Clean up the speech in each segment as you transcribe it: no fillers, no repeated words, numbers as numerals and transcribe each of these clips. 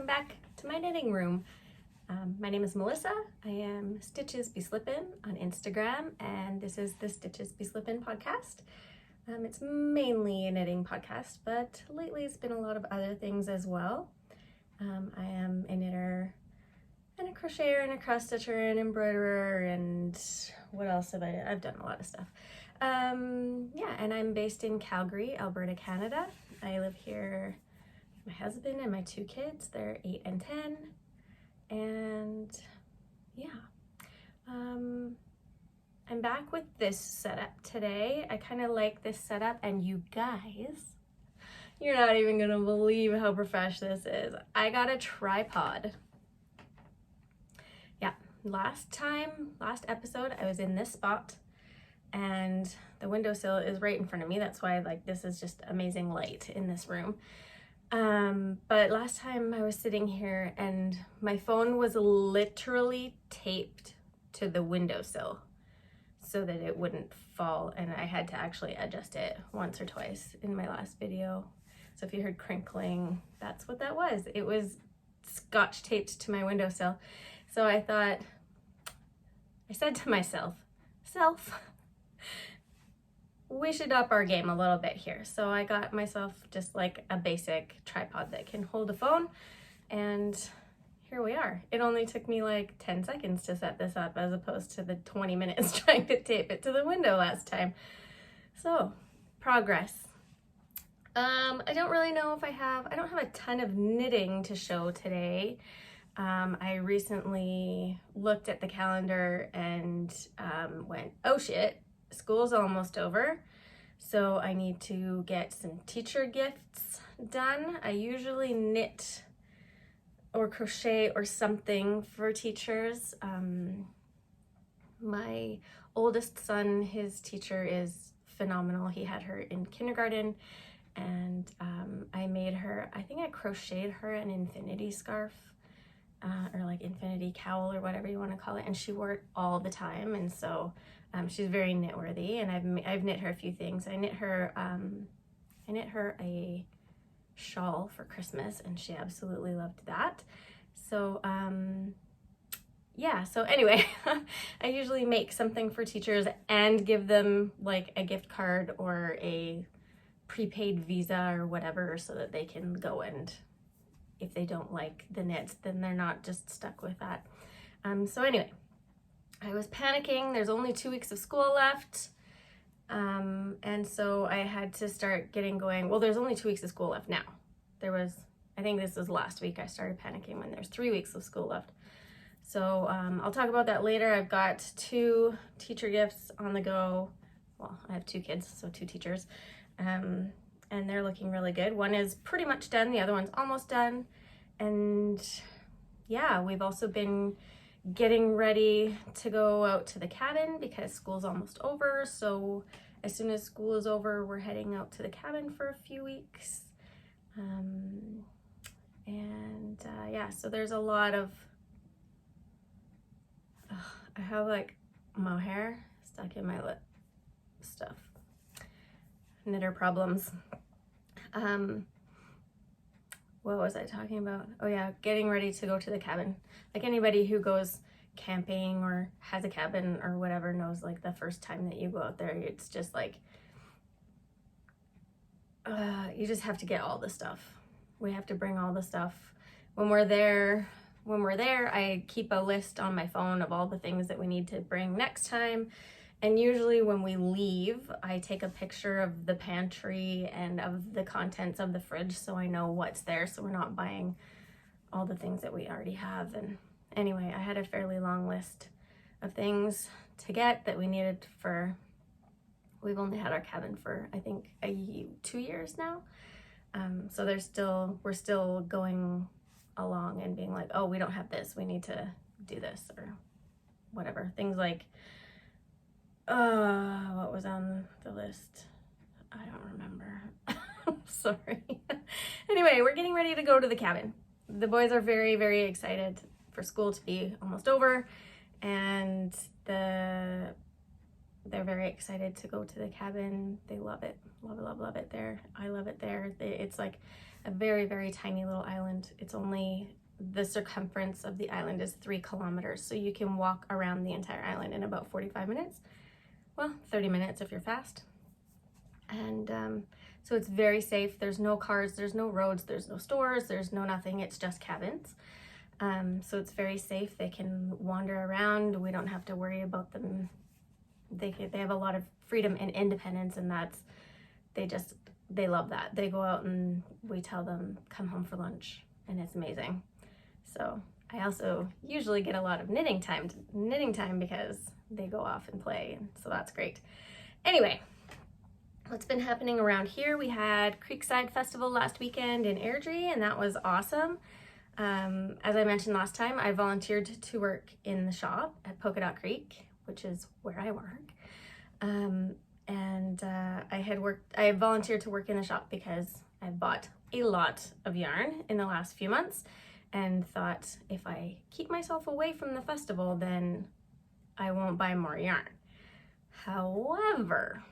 welcome back to my knitting room. My name is Melissa. I am Stitches Be Slippin on Instagram, and this is the Stitches Be Slippin podcast. It's mainly a knitting podcast, but lately it's been a lot of other things as well. I am a knitter and a crocheter and a cross stitcher and embroiderer, and what else have I've done a lot of stuff. And I'm based in Calgary, Alberta, Canada. I live here with my husband and my two kids. They're 8 and 10. And I'm back with this setup today. I kind of like this setup, and you guys, you're not even gonna believe how professional this is. I got a tripod. Yeah, last episode I was in this spot and the windowsill is right in front of me. That's why this is just amazing light in this room. But last time I was sitting here and my phone was literally taped to the windowsill so that it wouldn't fall, and I had to actually adjust it once or twice in my last video. So if you heard crinkling, that's what that was. It was scotch taped to my windowsill. So I said to myself, we should up our game a little bit here. So I got myself just like a basic tripod that can hold a phone, and here we are. It only took me like 10 seconds to set this up as opposed to the 20 minutes trying to tape it to the window last time. So, progress. I don't really know if I don't have a ton of knitting to show today. I recently looked at the calendar and went, oh shit, school's almost over, so I need to get some teacher gifts done. I usually knit or crochet or something for teachers. My oldest son, his teacher is phenomenal. He had her in kindergarten, and I made her, I think I crocheted her an infinity scarf, or like infinity cowl or whatever you want to call it, and she wore it all the time, and so she's very knit worthy. And I've knit her a few things. I knit her a shawl for Christmas, and she absolutely loved that. So so anyway, I usually make something for teachers and give them like a gift card or a prepaid Visa or whatever, so that they can go, and if they don't like the knits, then they're not just stuck with that. So anyway, I was panicking. There's only 2 weeks of school left. And so I had to start getting going. Well, there's only 2 weeks of school left now. I think this was last week I started panicking when there's 3 weeks of school left. So I'll talk about that later. I've got 2 teacher gifts on the go. Well, I have 2 kids, so 2 teachers. And they're looking really good. One is pretty much done. The other one's almost done. And yeah, we've also been getting ready to go out to the cabin because school's almost over. So as soon as school is over, we're heading out to the cabin for a few weeks. So there's a lot of, I have like mohair stuck in my lip stuff. Knitter problems. What was I talking about? Oh yeah, getting ready to go to the cabin. Like anybody who goes camping or has a cabin or whatever knows, like the first time that you go out there, it's just like, you just have to get all the stuff. We have to bring all the stuff. When we're there, I keep a list on my phone of all the things that we need to bring next time. And usually when we leave, I take a picture of the pantry and of the contents of the fridge so I know what's there, so we're not buying all the things that we already have. And anyway, I had a fairly long list of things to get that we needed for, we've only had our cabin for I think 2 years now. So we're still going along and being like, oh, we don't have this, we need to do this or whatever. Things like, what was on the list? I don't remember. Sorry. Anyway, we're getting ready to go to the cabin. The boys are very, very excited for school to be almost over, and they're very excited to go to the cabin. They love it. Love it, love, love it there. I love it there. It's like a very, very tiny little island. It's only, the circumference of the island is 3 kilometers. So you can walk around the entire island in about 45 minutes. Well, 30 minutes if you're fast. And so it's very safe. There's no cars, there's no roads, there's no stores, there's no nothing. It's just cabins. So it's very safe. They can wander around. We don't have to worry about them. They have a lot of freedom and independence, and they love that. They go out and we tell them, come home for lunch, and it's amazing. So I also usually get a lot of knitting time because they go off and play, and so that's great. Anyway, what's been happening around here? We had Creekside Festival last weekend in Airdrie, and that was awesome. As I mentioned last time, I volunteered to work in the shop at Polka Dot Creek, which is where I work. I volunteered to work in the shop because I bought a lot of yarn in the last few months and thought if I keep myself away from the festival, then I won't buy more yarn. However,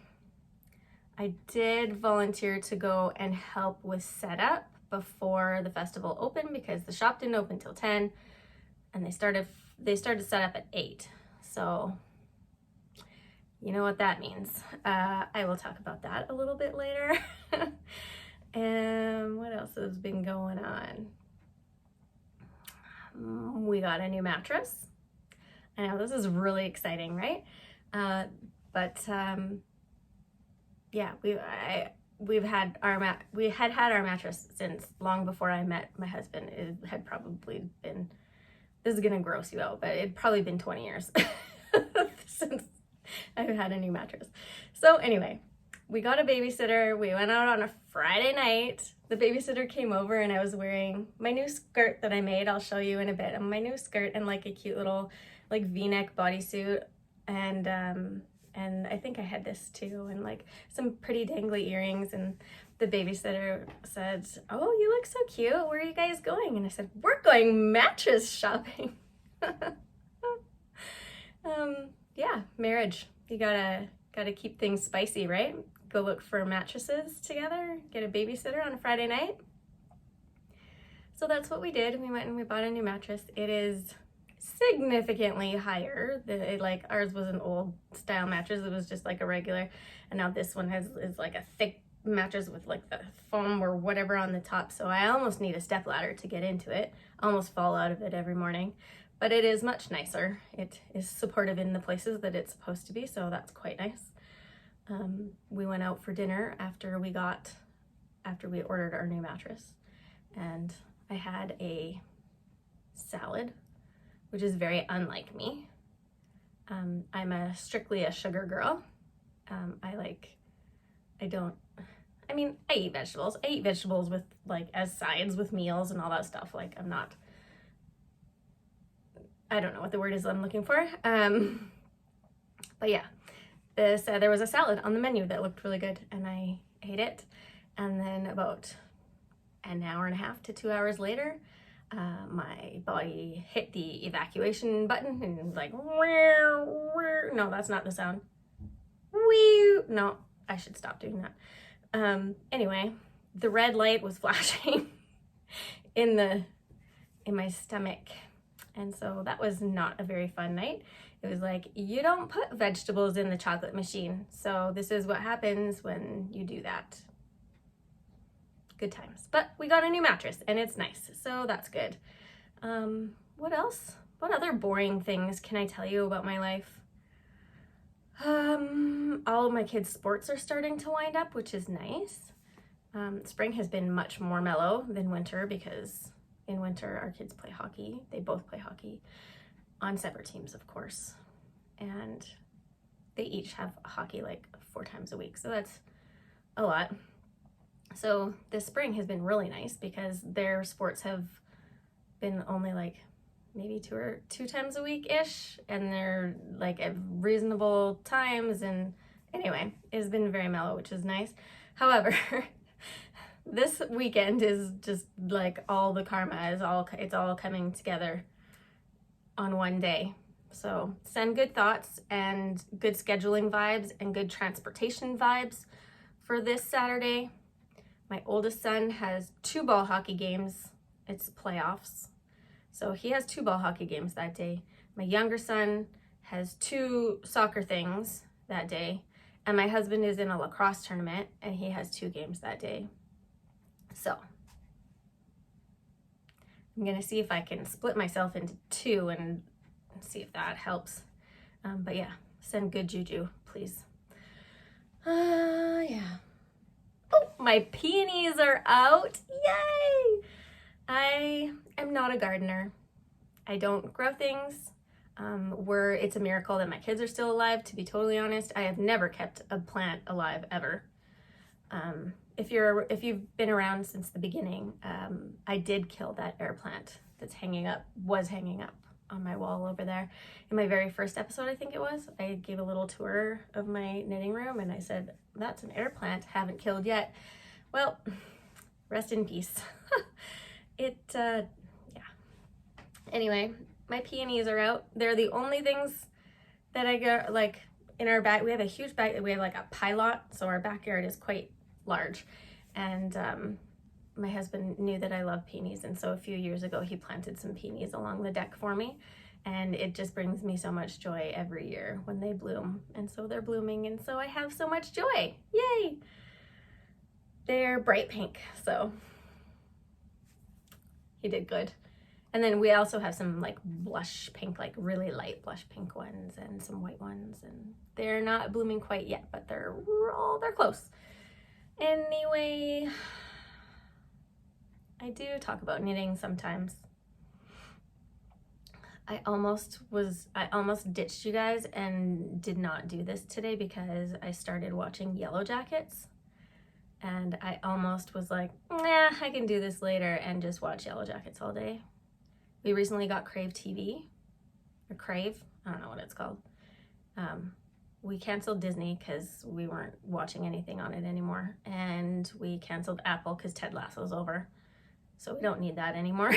I did volunteer to go and help with setup before the festival opened because the shop didn't open till 10 and they started setup at 8. So you know what that means. I will talk about that a little bit later. And what else has been going on? We got a new mattress. I know this is really exciting, right? Yeah, we had our mattress since long before I met my husband. It had probably been, this is gonna gross you out, but it'd probably been 20 years since I've had a new mattress. So anyway, we got a babysitter. We went out on a Friday night. The babysitter came over and I was wearing my new skirt that I made. I'll show you in a bit. My new skirt and like a cute little like V-neck bodysuit, and I think I had this too, and like some pretty dangly earrings. And the babysitter said, "Oh, you look so cute. Where are you guys going?" And I said, "We're going mattress shopping." Yeah, marriage. You gotta keep things spicy, right? Go look for mattresses together, get a babysitter on a Friday night. So that's what we did. We went and we bought a new mattress. It is significantly higher. Like ours was an old style mattress. It was just like a regular, and now this one is like a thick mattress with like the foam or whatever on the top. So I almost need a step ladder to get into it. I almost fall out of it every morning, but it is much nicer. It is supportive in the places that it's supposed to be, so that's quite nice. We went out for dinner after we ordered our new mattress, and I had a salad, which is very unlike me. I'm strictly a sugar girl. I eat vegetables. I eat vegetables with like as sides with meals and all that stuff. Like I don't know what the word is I'm looking for. But yeah, there was a salad on the menu that looked really good and I ate it. And then about an hour and a half to 2 hours later, my body hit the evacuation button and like, no, that's not the sound. No, I should stop doing that. Anyway, the red light was flashing in my stomach. And so that was not a very fun night. It was like, you don't put vegetables in the chocolate machine. So this is what happens when you do that. Good times. But we got a new mattress and it's nice, so that's good. What else? What other boring things can I tell you about my life? All of my kids' sports are starting to wind up, which is nice. Spring has been much more mellow than winter because in winter our kids play hockey. They both play hockey on separate teams, of course. And they each have hockey like 4 times a week, so that's a lot. So this spring has been really nice because their sports have been only like maybe 2 times a week-ish, and they're like at reasonable times, and anyway, it's been very mellow, which is nice. However, this weekend is just like all the karma is it's all coming together on one day. So send good thoughts and good scheduling vibes and good transportation vibes for this Saturday. My oldest son has 2 ball hockey games. It's playoffs. So he has 2 ball hockey games that day. My younger son has 2 soccer things that day. And my husband is in a lacrosse tournament and he has 2 games that day. So I'm gonna see if I can split myself into 2 and see if that helps. But yeah, send good juju, please. Yeah. Oh, my peonies are out. Yay! I am not a gardener. I don't grow things. It's a miracle that my kids are still alive, to be totally honest. I have never kept a plant alive ever. If you've been around since the beginning, I did kill that air plant that's was hanging up on my wall over there. In my very first episode, I think it was, I gave a little tour of my knitting room and I said, that's an air plant, haven't killed yet. Well, rest in peace. Yeah. Anyway, my peonies are out. They're the only things that I get, like, in our back. We have a huge back, we have like a pie lot, so our backyard is quite large. And my husband knew that I love peonies, and so a few years ago he planted some peonies along the deck for me, and it just brings me so much joy every year when they bloom. And so they're blooming, and so I have so much joy. Yay! They're bright pink, so he did good. And then we also have some like blush pink, like really light blush pink ones, and some white ones, and they're not blooming quite yet, but they're close. Anyway, I do talk about knitting sometimes. I almost ditched you guys and did not do this today because I started watching Yellow Jackets, and I almost was like, nah, I can do this later and just watch Yellow Jackets all day. We recently got Crave TV, or Crave, I don't know what it's called. We canceled Disney because we weren't watching anything on it anymore, and we canceled Apple because Ted Lasso's over, so we don't need that anymore.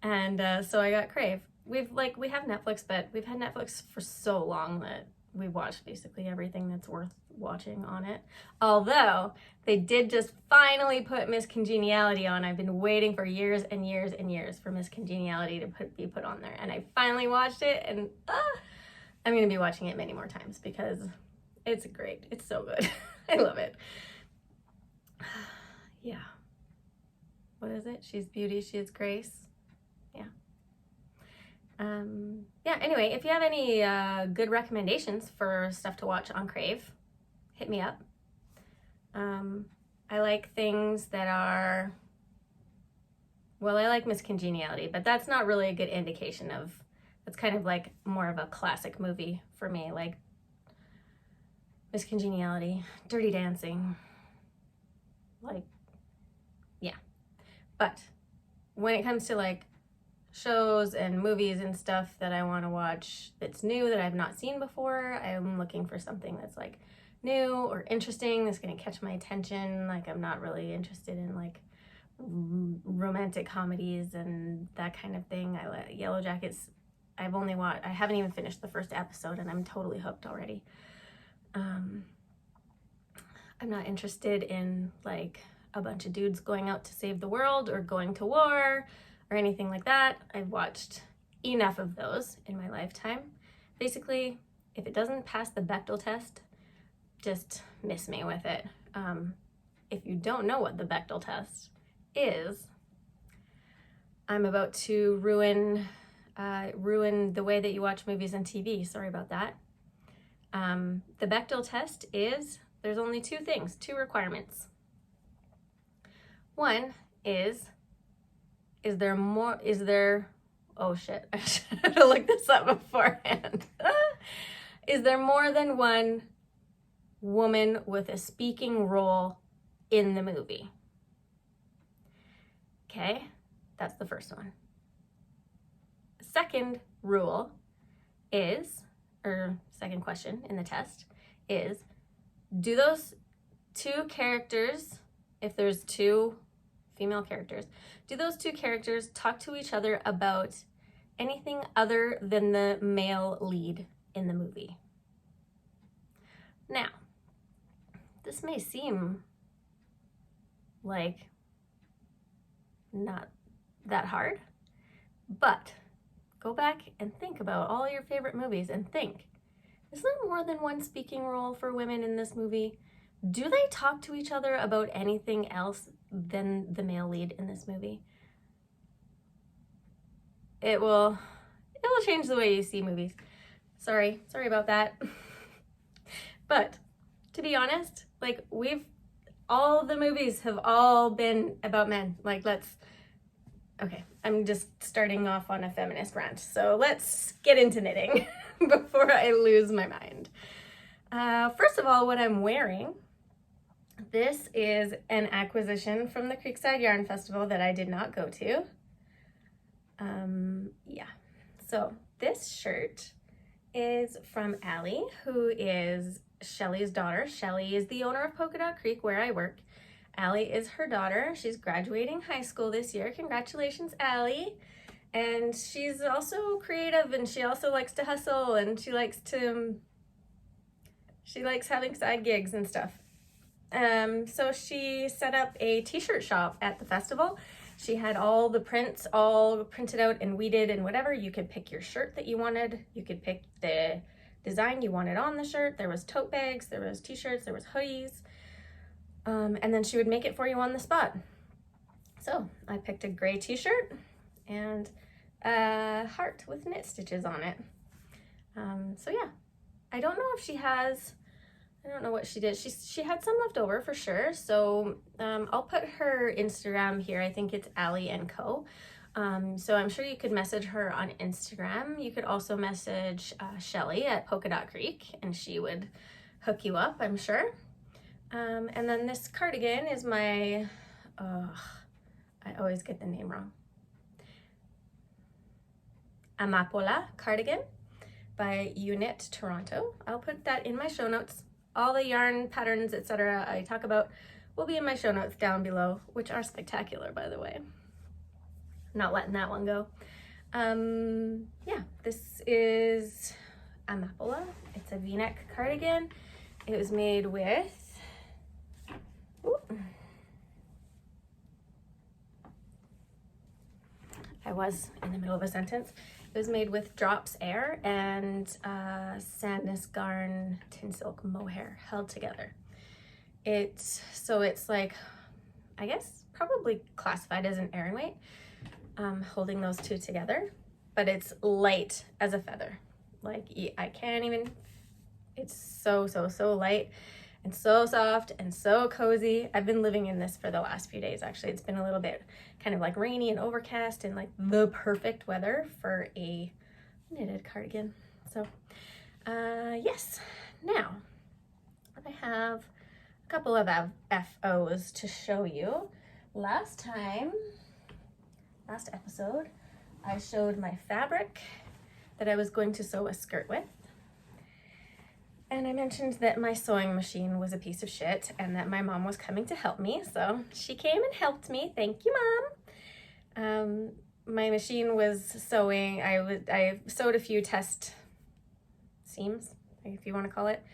And so I got Crave. We have Netflix, but we've had Netflix for so long that we watched basically everything that's worth watching on it. Although they did just finally put Miss Congeniality on. I've been waiting for years and years and years for Miss Congeniality to be put on there, and I finally watched it, and I'm gonna be watching it many more times because it's great. It's so good. I love it. Yeah. What is it? She's beauty, she is grace. Yeah. Yeah, anyway, if you have any good recommendations for stuff to watch on Crave, hit me up. I like things that are, well, I like Miss Congeniality, but that's not really a good indication of, it's kind of like more of a classic movie for me, like Miss Congeniality, Dirty Dancing, like, yeah. But when it comes to like shows and movies and stuff that I want to watch that's new that I've not seen before, I'm looking for something that's like new or interesting that's going to catch my attention. Like, I'm not really interested in like romantic comedies and that kind of thing. I like Yellow Jackets. I haven't even finished the first episode and I'm totally hooked already. I'm not interested in like a bunch of dudes going out to save the world or going to war or anything like that. I've watched enough of those in my lifetime. Basically, if it doesn't pass the Bechdel test, just miss me with it. If you don't know what the Bechdel test is, I'm about to ruin the way that you watch movies and TV. Sorry about that. The Bechdel test is, there's only two requirements. One is there, oh shit, I should have looked this up beforehand. Is there more than one woman with a speaking role in the movie? Okay, that's the first one. The second rule is, or second question in the test is, do those two characters, if there's two female characters, do those two characters talk to each other about anything other than the male lead in the movie? Now, this may seem like not that hard. But go back and think about all your favorite movies and think, is there more than one speaking role for women in this movie? Do they talk to each other about anything else than the male lead in this movie? It will change the way you see movies. Sorry about that. But to be honest, like all the movies have all been about men. Like okay, I'm just starting off on a feminist rant. So let's get into knitting before I lose my mind. First of all, what I'm wearing, this is an acquisition from the Creekside Yarn Festival that I did not go to. Yeah, so this shirt is from Aly, who is Shelly's daughter. Shelly is the owner of Polka Dot Creek, where I work. Aly is her daughter. She's graduating high school this year. Congratulations, Aly. And she's also creative, and she also likes to hustle, and she likes having side gigs and stuff. So she set up a t-shirt shop at the festival. She had all the prints all printed out and weeded and whatever. You could pick your shirt that you wanted. You could pick the design you wanted on the shirt. There was tote bags, there was t-shirts, there was hoodies. And then she would make it for you on the spot. So I picked a gray t-shirt and a heart with knit stitches on it. So yeah, I don't know if she has, I don't know what she did. She had some left over for sure. So I'll put her Instagram here. I think it's Aly Co. So I'm sure you could message her on Instagram. You could also message Shelly at Polka Dot Creek, and she would hook you up, I'm sure. And then this cardigan is my, I always get the name wrong, Amapola cardigan by Unit Toronto. I'll put that in my show notes. All the yarn patterns, etc. I talk about will be in my show notes down below, which are spectacular, by the way. Not letting that one go. Yeah, this is Amapola. It's a V-neck cardigan. It was made with, I was in the middle of a sentence. It was made with Drops Air and Sandnes Garn Tin Silk Mohair held together. So it's like, I guess probably classified as an Aran weight, holding those two together, but it's light as a feather. Like I can't even, it's so light and so soft and so cozy. I've been living in this for the last few days, actually. It's been a little bit kind of like rainy and overcast and like the perfect weather for a knitted cardigan. So yes, now I have a couple of FOs to show you. Last episode, I showed my fabric that I was going to sew a skirt with. And I mentioned that my sewing machine was a piece of shit and that my mom was coming to help me. So she came and helped me. Thank you, Mom. My machine was sewing. I sewed a few test seams, if you want to call it,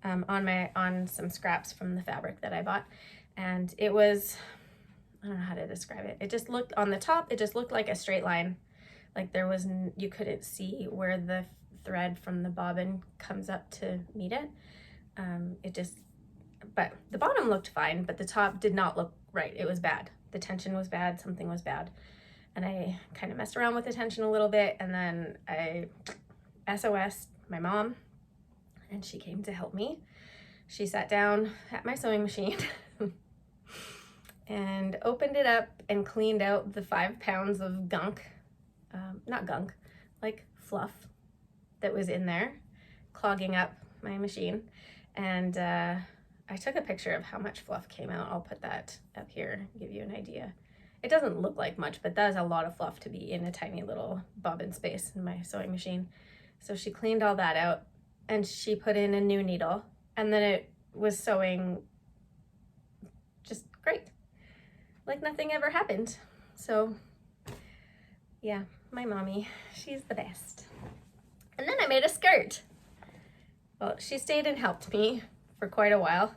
on some scraps from the fabric that I bought. And it was, I don't know how to describe it. It just looked, on the top, it just looked like a straight line. Like there was, you couldn't see where the thread from the bobbin comes up to meet it. But the bottom looked fine, but the top did not look right. It was bad. The tension was bad, something was bad. And I kind of messed around with the tension a little bit, and then I SOS'd my mom, and she came to help me. She sat down at my sewing machine and opened it up and cleaned out the 5 pounds of gunk, not gunk, like fluff that was in there, clogging up my machine. And I took a picture of how much fluff came out. I'll put that up here, give you an idea. It doesn't look like much, but that is a lot of fluff to be in a tiny little bobbin space in my sewing machine. So she cleaned all that out and she put in a new needle, and then it was sewing just great. Like nothing ever happened. So yeah, my mommy, she's the best. And then I made a skirt. Well, she stayed and helped me for quite a while.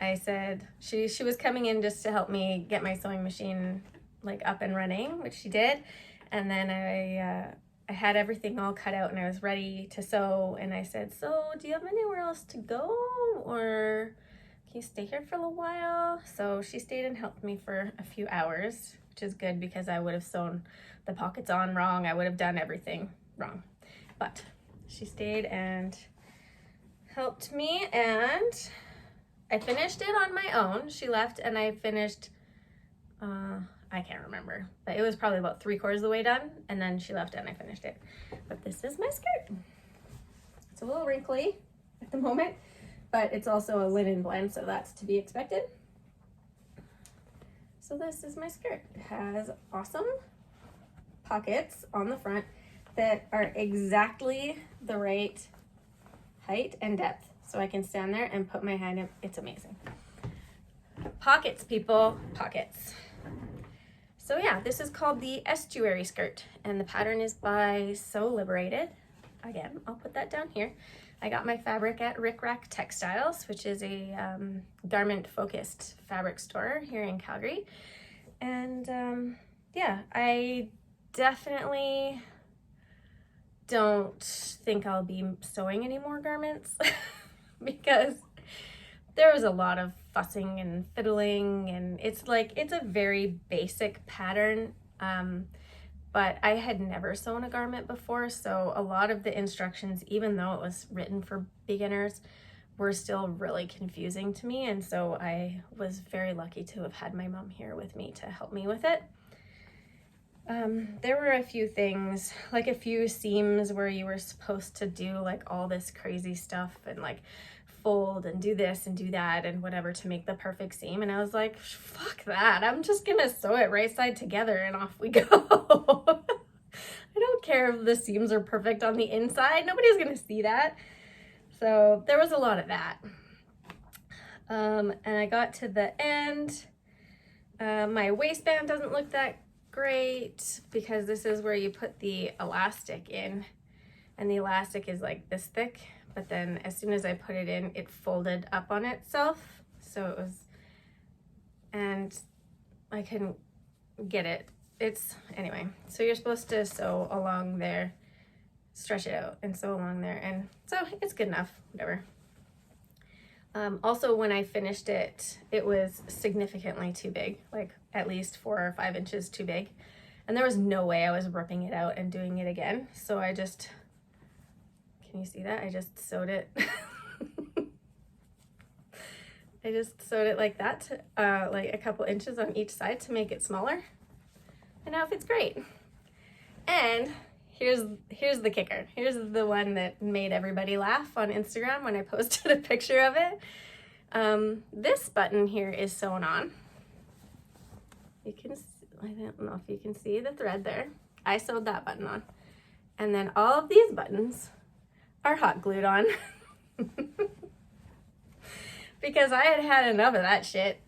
I said, she was coming in just to help me get my sewing machine like up and running, which she did. And then I had everything all cut out and I was ready to sew. And I said, so do you have anywhere else to go? Or can you stay here for a little while? So she stayed and helped me for a few hours, which is good because I would have sewn the pockets on wrong. I would have done everything wrong. But she stayed and helped me, and I finished it on my own. She left and I finished, I can't remember, but it was probably about 3/4 of the way done, and then she left and I finished it. But this is my skirt. It's a little wrinkly at the moment, but it's also a linen blend, so that's to be expected. So this is my skirt. It has awesome pockets on the front that are exactly the right height and depth, so I can stand there and put my hand in. It's amazing. Pockets, people, pockets. So yeah, this is called the estuary skirt, and the pattern is by Sew Liberated. Again, I'll put that down here. I got my fabric at Rick Rack Textiles, which is a garment-focused fabric store here in Calgary. And yeah, I definitely don't think I'll be sewing any more garments because there was a lot of fussing and fiddling, and it's a very basic pattern, but I had never sewn a garment before, so a lot of the instructions, even though it was written for beginners, were still really confusing to me, and so I was very lucky to have had my mom here with me to help me with it. There were a few things, like a few seams where you were supposed to do like all this crazy stuff and like fold and do this and do that and whatever to make the perfect seam, and I was like, fuck that, I'm just gonna sew it right side together and off we go. I don't care if the seams are perfect on the inside, nobody's gonna see that. So there was a lot of that. And I got to the end. My waistband doesn't look that great because this is where you put the elastic in, and the elastic is like this thick, but then as soon as I put it in, it folded up on itself, so it was, and I couldn't get it. Anyway, so you're supposed to sew along there, stretch it out and sew along there, and so it's good enough, whatever. Also, when I finished it, it was significantly too big, like at least 4 or 5 inches too big. And there was no way I was ripping it out and doing it again. So I just, can you see that? I just sewed it. I just sewed it like that, like a couple inches on each side to make it smaller. And now it fits great. And here's the kicker. Here's the one that made everybody laugh on Instagram when I posted a picture of it. This button here is sewn on. You can, I don't know if you can see the thread there. I sewed that button on. And then all of these buttons are hot glued on. Because I had enough of that shit.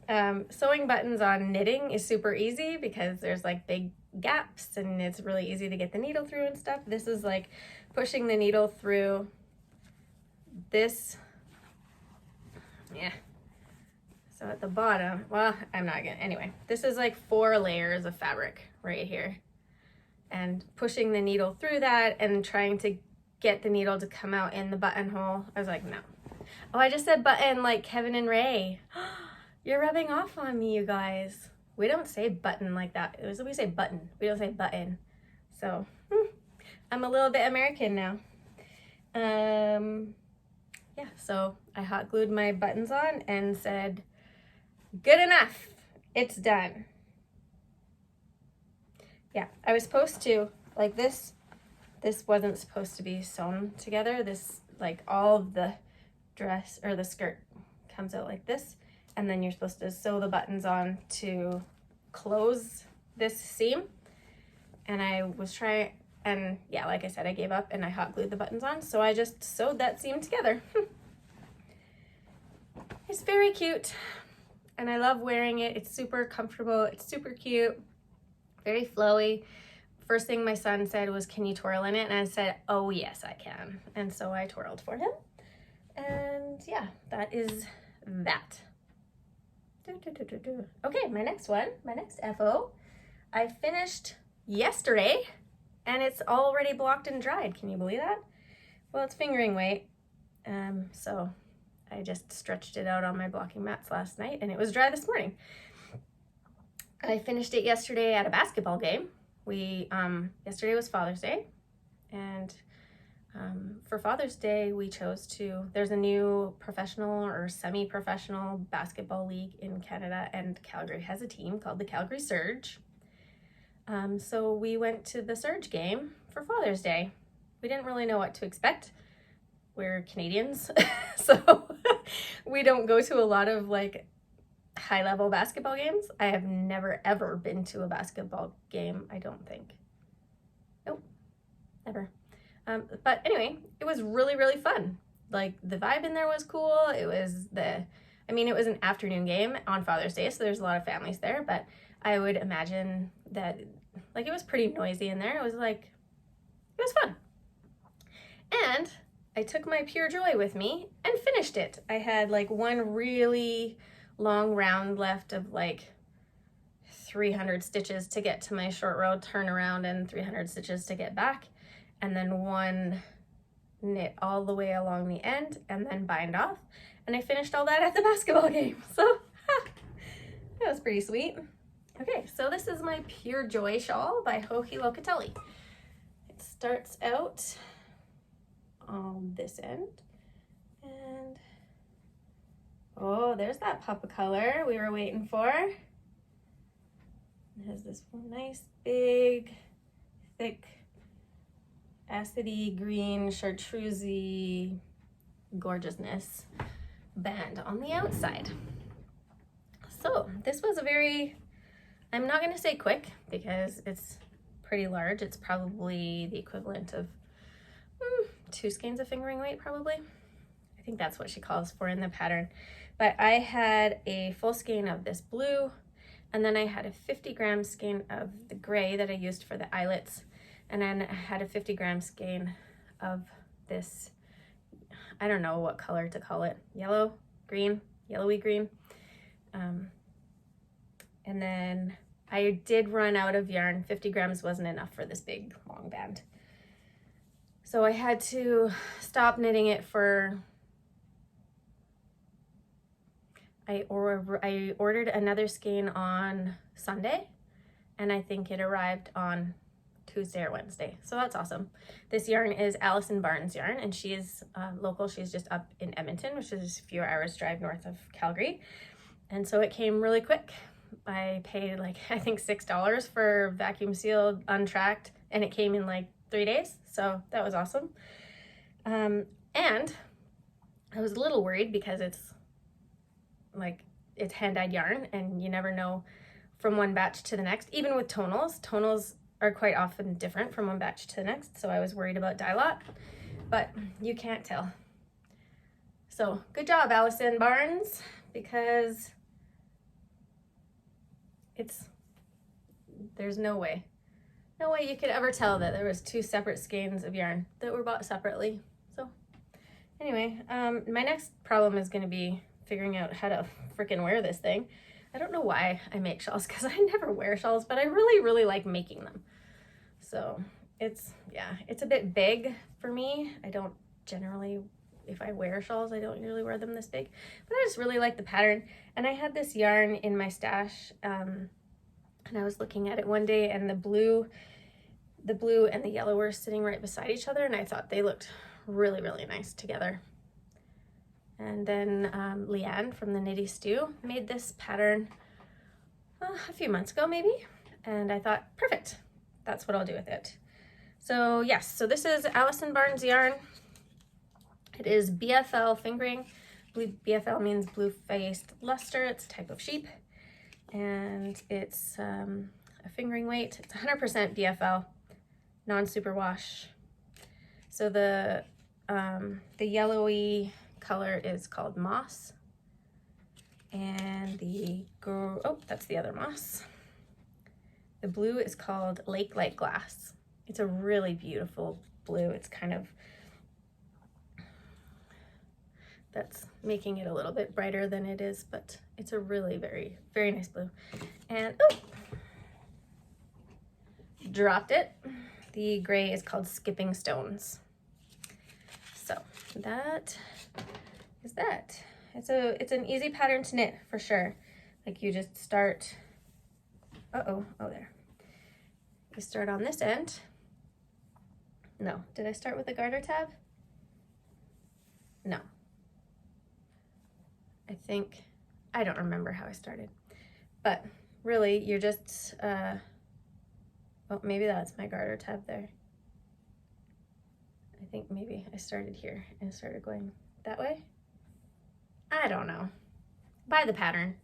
Sewing buttons on knitting is super easy because there's like big gaps and it's really easy to get the needle through and stuff. This is like pushing the needle through this. Yeah. So at the bottom, well, I'm not gonna, anyway, this is like 4 layers of fabric right here. And pushing the needle through that and trying to get the needle to come out in the buttonhole. I was like, no. Oh, I just said button like Kevin and Ray. You're rubbing off on me, you guys. We don't say button like that. We say button. We don't say button. So, I'm a little bit American now. Yeah, so I hot glued my buttons on and said, good enough. It's done. Yeah, I was supposed to, like this wasn't supposed to be sewn together. This, like all of the dress or the skirt comes out like this. And then you're supposed to sew the buttons on to close this seam. And I was trying, and yeah, like I said, I gave up and I hot glued the buttons on. So I just sewed that seam together. It's very cute. And I love wearing it. It's super comfortable. It's super cute. Very flowy. First thing my son said was, can you twirl in it? And I said, oh yes, I can. And so I twirled for him. And yeah, that is that. Okay, my next FO, I finished yesterday and it's already blocked and dried. Can you believe that? Well, it's fingering weight. So I just stretched it out on my blocking mats last night and it was dry this morning. I finished it yesterday at a basketball game. Yesterday was Father's Day, and for Father's Day, we chose there's a new professional or semi-professional basketball league in Canada, and Calgary has a team called the Calgary Surge. So we went to the Surge game for Father's Day. We didn't really know what to expect. We're Canadians, so we don't go to a lot of like high-level basketball games. I have never ever been to a basketball game, I don't think. Nope, never. But anyway, it was really, really fun. Like, the vibe in there was cool. It was it was an afternoon game on Father's Day, so there's a lot of families there, but I would imagine that, like, it was pretty noisy in there. It was fun. And I took my Pure Joy with me and finished it. I had, like, one really long round left of, like, 300 stitches to get to my short row turnaround and 300 stitches to get back. And then one knit all the way along the end and then bind off. And I finished all that at the basketball game. So that was pretty sweet. Okay, so this is my Pure Joy shawl by Joji Locatelli. It starts out on this end. And oh, there's that pop of color we were waiting for. It has this nice, big, thick, acidy green chartreusey gorgeousness band on the outside. So this was I'm not going to say quick because it's pretty large. It's probably the equivalent of 2 skeins of fingering weight probably. I think that's what she calls for in the pattern. But I had a full skein of this blue, and then I had a 50-gram skein of the gray that I used for the eyelets. And then I had a 50-gram skein of this, I don't know what color to call it, yellow, green, yellowy green. And then I did run out of yarn. 50 grams wasn't enough for this big long band. So I had to stop knitting it I ordered another skein on Sunday, and I think it arrived on Tuesday or Wednesday. So that's awesome. This yarn is Allison Barnes yarn, and she is local. She's just up in Edmonton, which is a few hours drive north of Calgary. And so it came really quick. I paid I think $6 for vacuum sealed, untracked, and it came in like 3 days. So that was awesome. And I was a little worried because it's hand-dyed yarn, and you never know from one batch to the next. Even with tonals are quite often different from one batch to the next, so I was worried about dye lot, but you can't tell. So good job, Allison Barnes, because there's no way you could ever tell that there was 2 separate skeins of yarn that were bought separately. So anyway, my next problem is going to be figuring out how to freaking wear this thing. I don't know why I make shawls, because I never wear shawls, but I really, really like making them. So it's a bit big for me. I don't generally, if I wear shawls, I don't usually wear them this big, but I just really like the pattern. And I had this yarn in my stash, and I was looking at it one day, and the blue and the yellow were sitting right beside each other, and I thought they looked really, really nice together. And then Leanne from the Knitty Stew made this pattern a few months ago maybe, and I thought, perfect, that's what I'll do with it. So yes, so this is Allison Barnes yarn. It is BFL fingering. BFL means blue-faced luster. It's a type of sheep, and it's a fingering weight. It's 100% BFL, non-superwash. So the yellowy color is called moss, and that's the other moss. The blue is called Lake Light Glass. It's a really beautiful blue. It's kind of that's making it a little bit brighter than it is, but it's a really very, very nice blue. And oh, dropped it. The gray is called Skipping Stones. So that is that. It's an easy pattern to knit for sure. Like you just start, oh there. You start on this end. No, did I start with a garter tab? No. I don't remember how I started, but really you're just, oh, maybe that's my garter tab there. I think maybe I started here and started going that way. I don't know. Buy the pattern.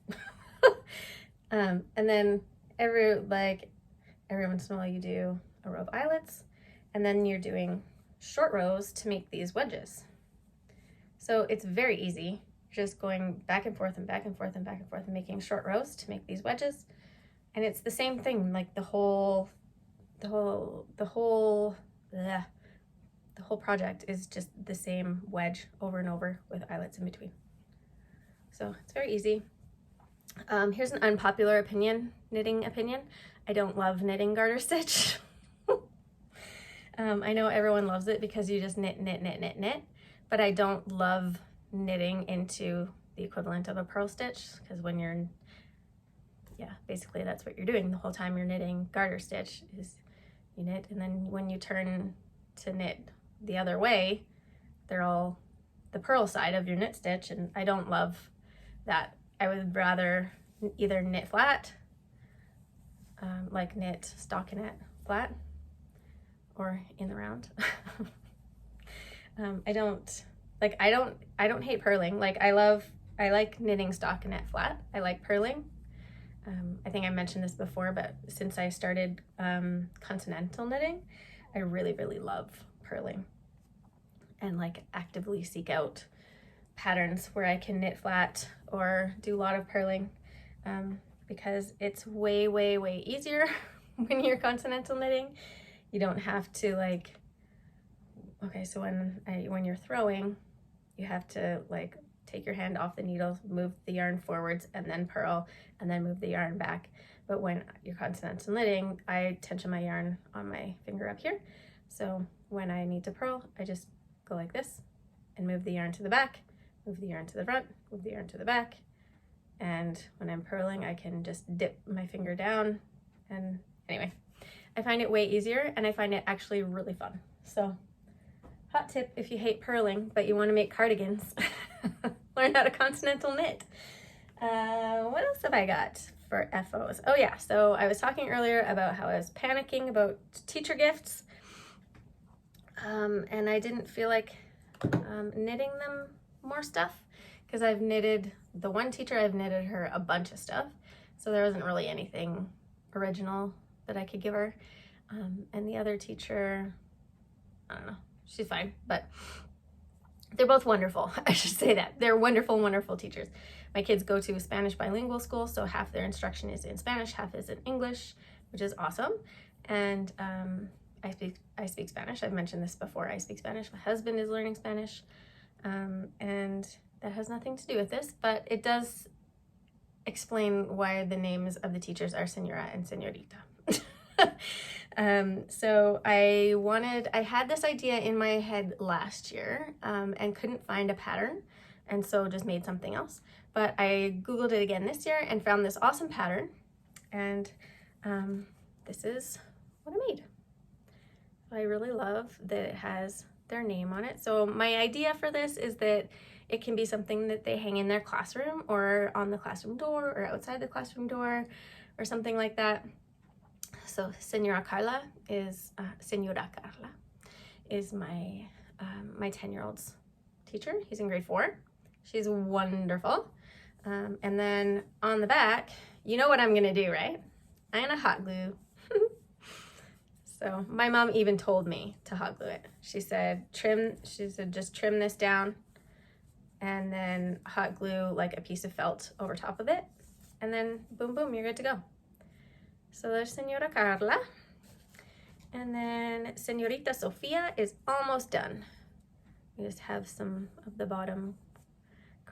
And then every once in a while you do a row of eyelets, and then you're doing short rows to make these wedges. So it's very easy. You're just going back and forth and back and forth and back and forth and making short rows to make these wedges. And it's the same thing, like the whole project is just the same wedge over and over with eyelets in between. So it's very easy. Here's an unpopular knitting opinion. I don't love knitting garter stitch. I know everyone loves it because you just knit, but I don't love knitting into the equivalent of a purl stitch, because when you're, basically that's what you're doing the whole time you're knitting garter stitch, is you knit, and then when you turn to knit the other way, they're all the purl side of your knit stitch, and I don't love that. I would rather either knit flat, like knit stockinette flat, or in the round. I don't hate purling. Like I like knitting stockinette flat. I like purling. I think I mentioned this before, but since I started continental knitting, I really love purling, and like actively seek out patterns where I can knit flat or do a lot of purling, because it's way easier when you're continental knitting. You don't have to so when you're throwing, you have to like take your hand off the needle, move the yarn forwards, and then purl, and then move the yarn back. But when you're continental knitting, I tension my yarn on my finger up here. So when I need to purl, I just go like this and move the yarn to the back, move the yarn to the front, move the yarn to the back. And when I'm purling, I can just dip my finger down. And anyway, I find it way easier, and I find it actually really fun. So hot tip, if you hate purling, but you want to make cardigans, learn how to continental knit. What else have I got for FOs? Oh yeah, so I was talking earlier about how I was panicking about teacher gifts. And I didn't feel like knitting them more stuff, because I've knitted the one teacher, I've knitted her a bunch of stuff. So there wasn't really anything original that I could give her. And the other teacher, I don't know, she's fine, but they're both wonderful. I should say that. They're wonderful teachers. My kids go to a Spanish bilingual school, so half their instruction is in Spanish, half is in English, which is awesome. And I speak Spanish. I've mentioned this before. I speak Spanish. My husband is learning Spanish. And that has nothing to do with this, but it does explain why the names of the teachers are Senora and Senorita. So I had this idea in my head last year, and couldn't find a pattern, and so just made something else. But I Googled it again this year and found this awesome pattern, and this is what I made. I really love that it has their name on it. So my idea for this is that it can be something that they hang in their classroom, or on the classroom door, or outside the classroom door, or something like that. So Senora Carla is my my 10-year-old's teacher. He's in grade 4. She's wonderful. And then on the back, you know what I'm gonna do, right? I'm gonna hot glue. So my mom even told me to hot glue it. She said just trim this down, and then hot glue like a piece of felt over top of it, and then boom, you're good to go. So there's Senora Carla, and then Senorita Sofia is almost done. We just have some of the bottom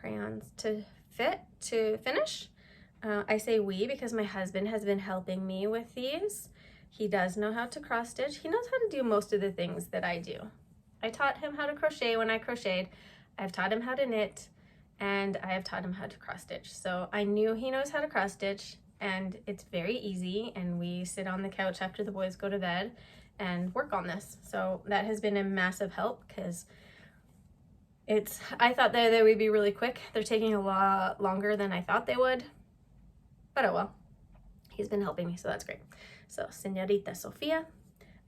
crayons to finish. I say we because my husband has been helping me with these. He does know how to cross stitch. He knows how to do most of the things that I do. I taught him how to crochet when I crocheted. I've taught him how to knit, and I have taught him how to cross stitch. So I knew he knows how to cross stitch, and it's very easy, and we sit on the couch after the boys go to bed and work on this. So that has been a massive help because I thought that they would be really quick. They're taking a lot longer than I thought they would, but oh well. He's been helping me, so that's great. So, Señorita Sofia.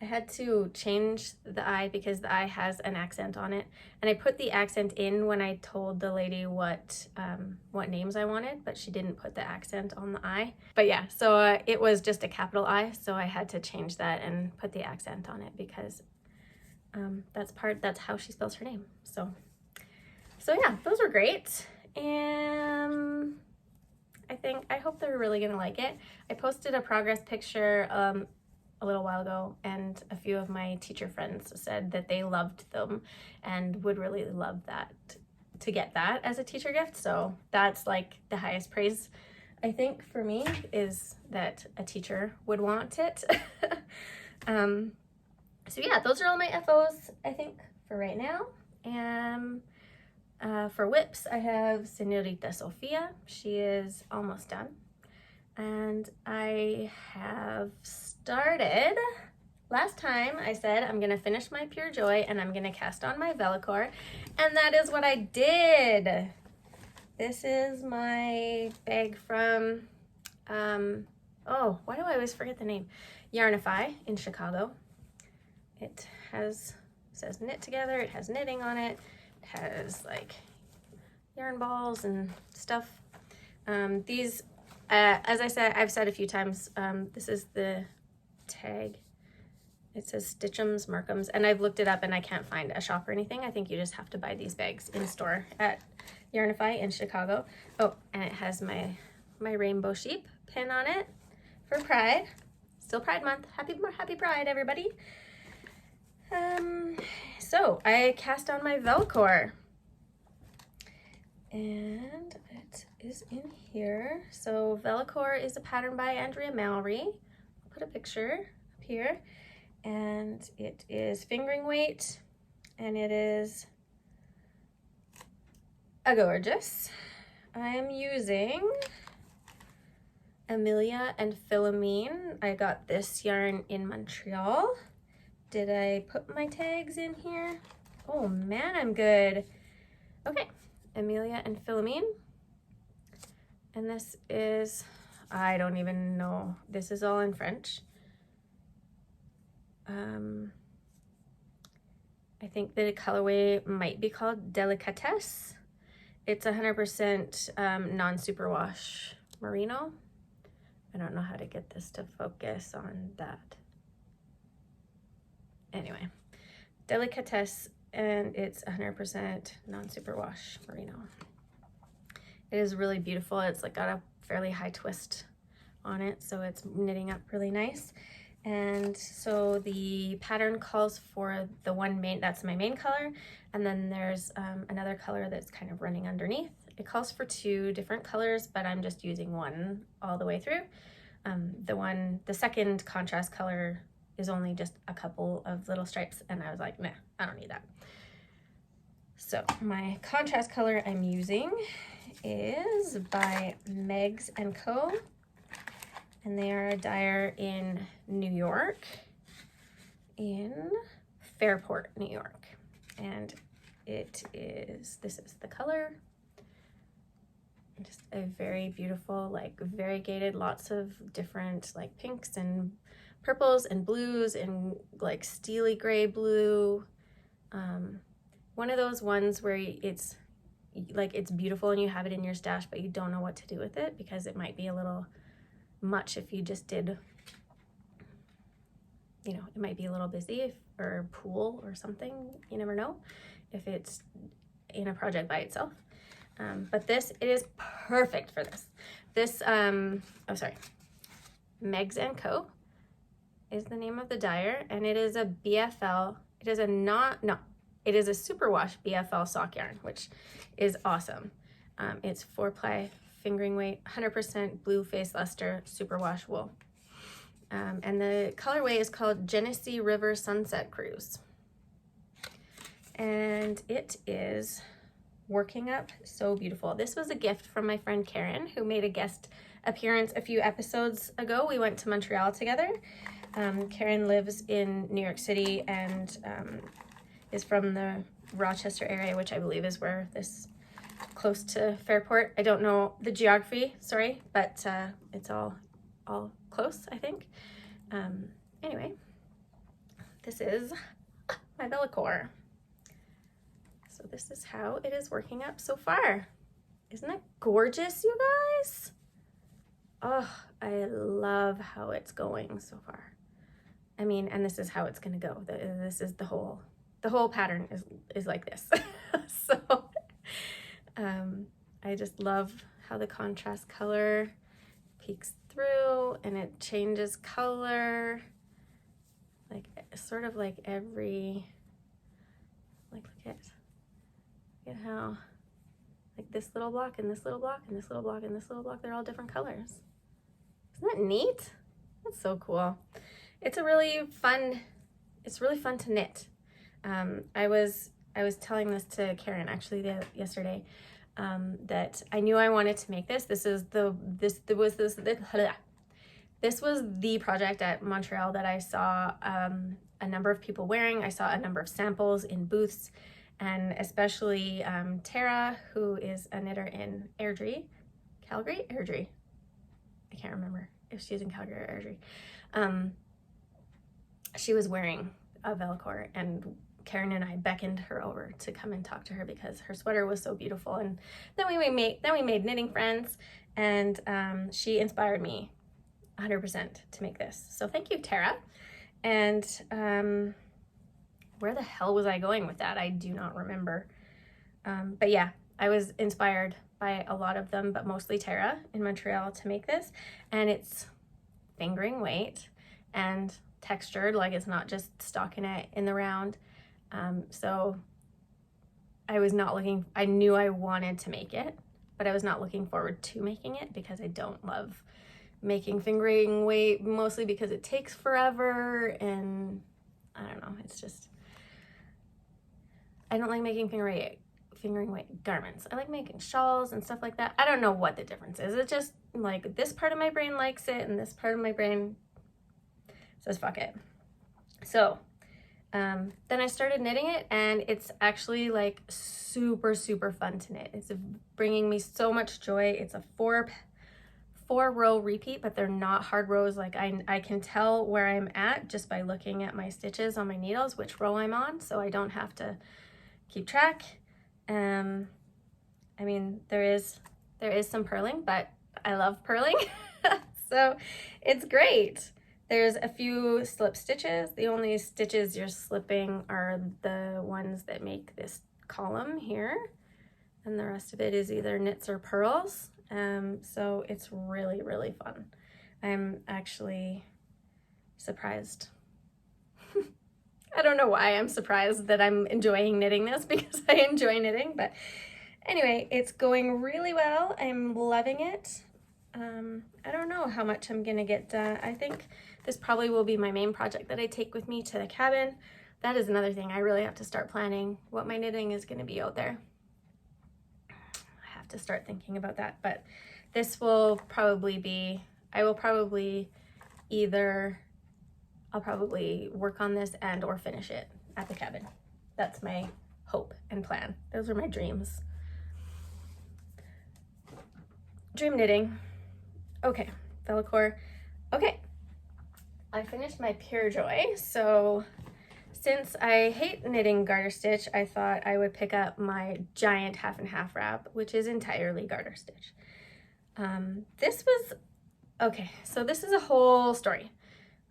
I had to change the I because the I has an accent on it, and I put the accent in when I told the lady what names I wanted, but she didn't put the accent on the I. But yeah, so it was just a capital I, so I had to change that and put the accent on it because that's how she spells her name. So yeah, those were great, and I hope they're really gonna like it. I posted a progress picture a little while ago, and a few of my teacher friends said that they loved them and would really love that, to get that as a teacher gift. So that's like the highest praise, I think, for me, is that a teacher would want it. So yeah, those are all my FOs, I think, for right now. And for whips, I have Señorita Sofia. She is almost done. And I have started, last time I said I'm gonna finish my Pure Joy and I'm gonna cast on my Velacor, and that is what I did. This is my bag from, oh, why do I always forget the name? Yarnify in Chicago. It says knit together, it has knitting on it, it has like yarn balls and stuff. These, as I've said a few times, this is the tag. It says Stitch'ems, Mark'ems, and I've looked it up and I can't find a shop or anything. I think you just have to buy these bags in store at Yarnify in Chicago. Oh, and it has my rainbow sheep pin on it for Pride. Still Pride Month. Happy Pride, everybody. So I cast on my Velacor, and it is in here. So Velacor is a pattern by Andrea Mallory. I'll put a picture up here, and it is fingering weight, and it is a gorgeous. I am using Amelia and Philomene. I got this yarn in Montreal. Did I put my tags in here? Oh man, I'm good. Okay, Amelia and Philomene. And this is, I don't even know. This is all in French. I think the colorway might be called Delicatesse. It's 100% non-superwash merino. I don't know how to get this to focus on that. Anyway, Delicatesse, and it's 100% non-superwash merino. It is really beautiful. It's like got a fairly high twist on it, so it's knitting up really nice. And so the pattern calls for the one main, that's my main color, and then there's another color that's kind of running underneath. It calls for 2 different colors, but I'm just using one all the way through. The second contrast color is only just a couple of little stripes, and I was like, nah, I don't need that. So my contrast color I'm using is by Aly Co, and they are a dyer in New York, in Fairport, New York. And this is the color. Just a very beautiful, like variegated, lots of different like pinks and purples and blues and like steely gray blue. One of those ones where it's beautiful and you have it in your stash, but you don't know what to do with it because it might be a little much if you just did, it might be a little busy or pool or something. You never know if it's in a project by itself. But it is perfect for this. This, Aly Co is the name of the dyer, and it is a BFL. It is a superwash BFL sock yarn, which is awesome. It's 4-ply fingering weight, 100% blue face luster, superwash wool. And the colorway is called Genesee River Sunset Cruise. And it is working up so beautiful. This was a gift from my friend Karen, who made a guest appearance a few episodes ago. We went to Montreal together. Karen lives in New York City and is from the Rochester area, which I believe is where this, close to Fairport. I don't know the geography, sorry, but it's all close, I think. Anyway, this is my Velacor. So this is how it is working up so far. Isn't it gorgeous, you guys? Oh, I love how it's going so far. I mean, and this is how it's gonna go. This is the whole pattern is like this. So I just love how the contrast color peeks through and it changes color, like sort of like every, like look at how, like this little block and this little block and this little block and this little block, they're all different colors. Isn't that neat? That's so cool. It's really fun to knit. I was telling this to Karen actually yesterday, that I knew I wanted to make this. This was the project at Montreal that I saw a number of people wearing. I saw a number of samples in booths, and especially Tara, who is a knitter in Airdrie, Calgary? Airdrie. I can't remember if she's in Calgary or Airdrie. She was wearing a Velacor, and Karen and I beckoned her over to come and talk to her because her sweater was so beautiful. And then we made knitting friends, and she inspired me 100% to make this. So thank you, Tara. And where the hell was I going with that? I do not remember. But yeah, I was inspired by a lot of them, but mostly Tara in Montreal to make this. And it's fingering weight and textured, like it's not just stockinette in the round. So I was not looking, I knew I wanted to make it, but I was not looking forward to making it because I don't love making fingering weight, mostly because it takes forever, and I don't know, it's just, I don't like making fingering weight garments. I like making shawls and stuff like that. I don't know what the difference is. It's just like this part of my brain likes it and this part of my brain says fuck it. So then I started knitting it, and it's actually like super fun to knit. It's bringing me so much joy. It's a four row repeat, but they're not hard rows. Like I can tell where I'm at just by looking at my stitches on my needles, which row I'm on, so I don't have to keep track. I mean, there is some purling, but I love purling. So it's great. There's a few slip stitches. The only stitches you're slipping are the ones that make this column here, and the rest of it is either knits or purls. So it's really fun. I'm actually surprised. I don't know why I'm surprised that I'm enjoying knitting this, because I enjoy knitting, but anyway, it's going really well. I'm loving it. I don't know how much I'm gonna get done. I think this probably will be my main project that I take with me to the cabin. That is another thing. I really have to start planning what my knitting is gonna be out there. I have to start thinking about that, but this will probably be, I'll probably work on this and or finish it at the cabin. That's my hope and plan. Those are my dreams. Dream knitting. Okay, Velacor. Okay, I finished my Pure Joy. So since I hate knitting garter stitch, I thought I would pick up my giant half and half wrap, which is entirely garter stitch. This was, okay, so this is a whole story.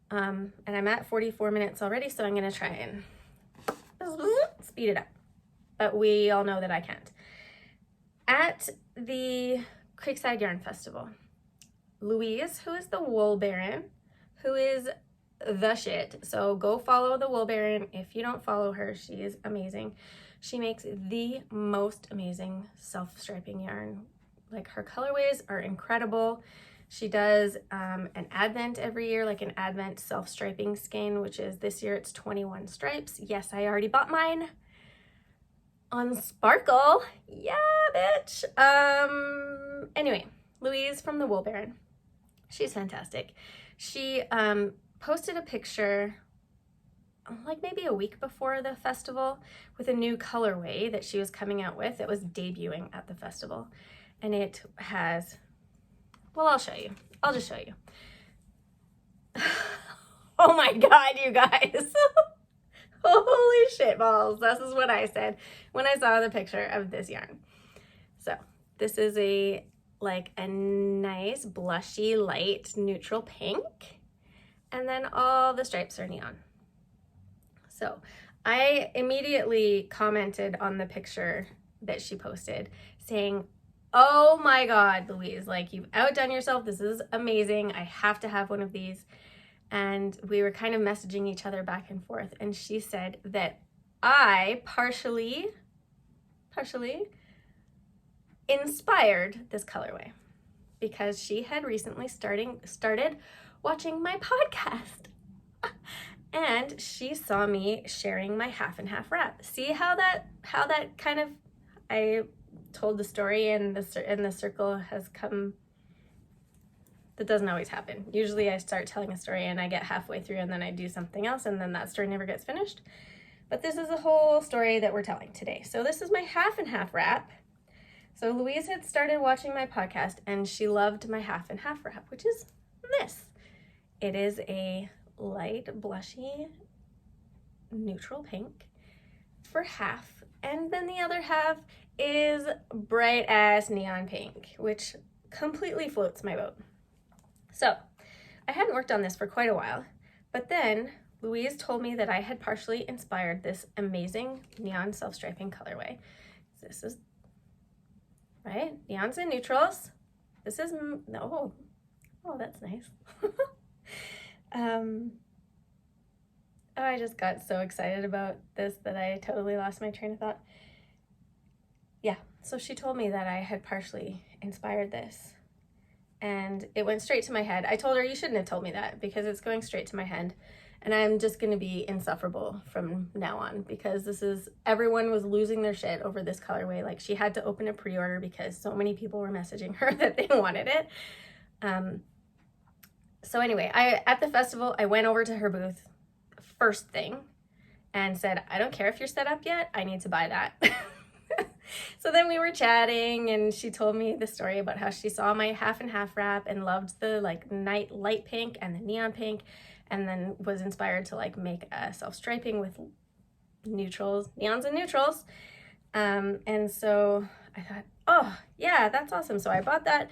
And I'm at 44 minutes already, so I'm gonna try and speed it up. But we all know that I can't. At the Creekside Yarn Festival, Louise, who is the wool baron, who is the shit. So go follow the Wool Baron. If you don't follow her, she is amazing. She makes the most amazing self-striping yarn. Like, her colorways are incredible. She does an advent every year, like an advent self-striping skein, which is this year it's 21 stripes. Yes, I already bought mine on Sparkle. Yeah, bitch. Anyway, Louise from the Wool Baron. She's fantastic. She posted a picture like maybe a week before the festival with a new colorway that she was coming out with. It was debuting at the festival, and it has, well, I'll show you. I'll just show you. Oh my God, you guys. Holy shit balls. This is what I said when I saw the picture of this yarn. So this is a nice blushy light neutral pink, and then all the stripes are neon. So I immediately commented on the picture that she posted saying, oh my God, Louise, like, you've outdone yourself. This is amazing. I have to have one of these. And we were kind of messaging each other back and forth. And she said that I partially inspired this colorway because she had recently started watching my podcast. And she saw me sharing my half and half wrap. See how that kind of, I told the story and the circle has come. That doesn't always happen. Usually I start telling a story and I get halfway through and then I do something else and then that story never gets finished. But this is a whole story that we're telling today. So this is my half and half wrap. So Louise had started watching my podcast and she loved my half and half wrap, which is this. It is a light blushy neutral pink for half, and then the other half is bright ass neon pink, which completely floats my boat. So I hadn't worked on this for quite a while, but then Louise told me that I had partially inspired this amazing neon self-striping colorway. This is, right? Neons and neutrals. This is, oh, that's nice. Oh, I just got so excited about this that I totally lost my train of thought. Yeah, so she told me that I had partially inspired this, and it went straight to my head. I told her, you shouldn't have told me that because it's going straight to my head, and I'm just going to be insufferable from now on because everyone was losing their shit over this colorway. Like, she had to open a pre-order because so many people were messaging her that they wanted it. So anyway, at the festival, I went over to her booth first thing and said, I don't care if you're set up yet, I need to buy that. So then we were chatting and she told me the story about how she saw my half and half wrap and loved the night light pink and the neon pink, and then was inspired to make a self-striping with neutrals, neons and neutrals. And so I thought, oh yeah, that's awesome. So I bought that.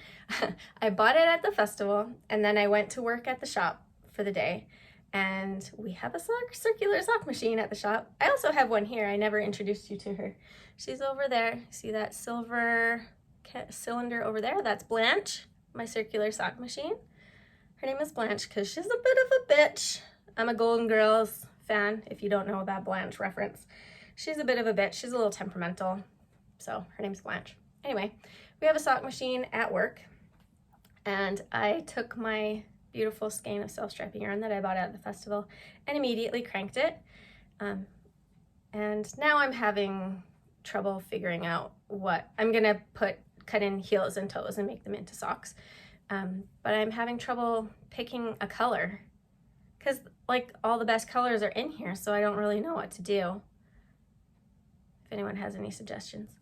I bought it at the festival, and then I went to work at the shop for the day, and we have a circular sock machine at the shop. I also have one here. I never introduced you to her. She's over there. See that silver cylinder over there? That's Blanche, my circular sock machine. Her name is Blanche because she's a bit of a bitch. I'm a Golden Girls fan, if you don't know that Blanche reference. She's a bit of a bitch. She's a little temperamental. So her name's Blanche. Anyway, we have a sock machine at work, and I took my beautiful skein of self-striping yarn that I bought at the festival and immediately cranked it. And now I'm having trouble figuring out what I'm gonna cut in heels and toes and make them into socks. But I'm having trouble picking a color because all the best colors are in here, so I don't really know what to do. If anyone has any suggestions.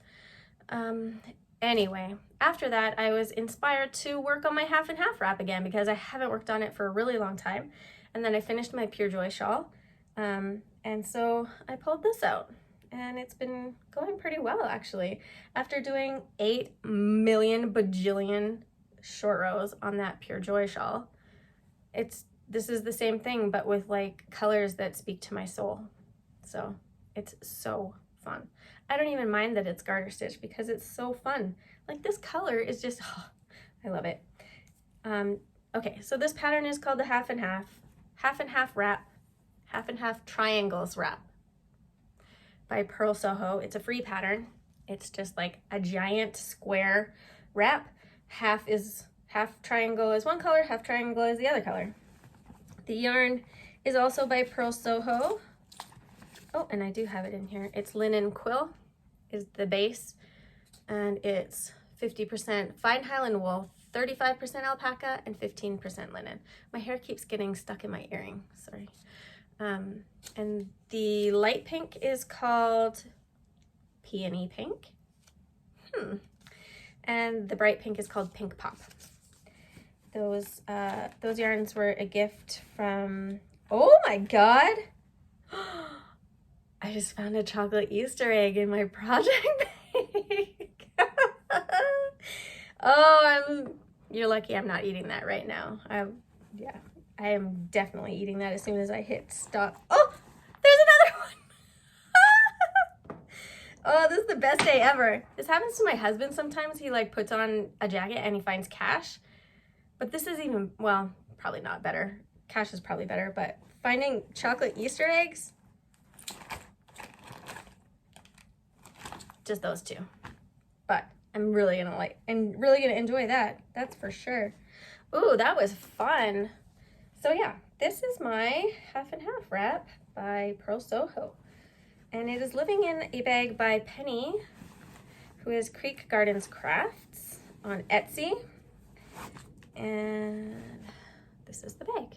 Anyway, after that, I was inspired to work on my half and half wrap again because I haven't worked on it for a really long time. And then I finished my Pure Joy shawl. And so I pulled this out, and it's been going pretty well, actually. After doing 8 million bajillion short rows on that Pure Joy shawl, this is the same thing, but with colors that speak to my soul. So it's so fun. I don't even mind that it's garter stitch because it's so fun. This color is just, oh, I love it. Okay, so this pattern is called the half and half. half and half wrap, half and half triangles wrap by Pearl Soho. It's a free pattern. It's just like a giant square wrap. Half triangle is one color, half triangle is the other color. The yarn is also by Pearl Soho. Oh, and I do have it in here. It's linen quill is the base, and it's 50% fine Highland wool, 35% alpaca, and 15% linen. My hair keeps getting stuck in my earring, sorry. And the light pink is called Peony Pink. And the bright pink is called Pink Pop. Those yarns were a gift from, oh my God. I just found a chocolate Easter egg in my project bag. Oh, you're lucky I'm not eating that right now. Yeah, I am definitely eating that as soon as I hit stop. Oh, there's another one. Oh, this is the best day ever. This happens to my husband sometimes. He like puts on a jacket and he finds cash. But this is even, well, probably not better. Cash is probably better, but finding chocolate Easter eggs, just those two. But I'm really gonna enjoy that. That's for sure. Ooh, that was fun. So yeah, this is my half and half wrap by Pearl Soho. And it is living in a bag by Penny, who is Creek Gardens Crafts on Etsy. And this is the bag.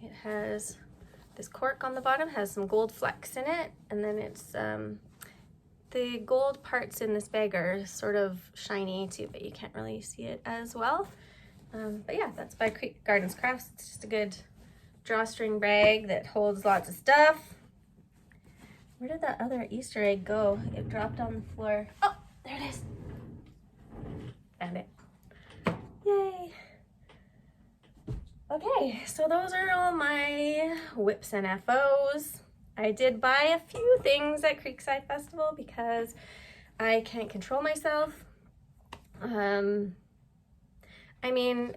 It has this cork on the bottom, has some gold flecks in it, and then it's the gold parts in this bag are sort of shiny too, but you can't really see it as well. But yeah, that's by Creek Gardens Crafts. It's just a good drawstring bag that holds lots of stuff. Where did that other Easter egg go? It dropped on the floor. Oh, there it is. Found it. Yay. Okay, so those are all my whips and FOs. I did buy a few things at Creekside Festival because I can't control myself. I mean,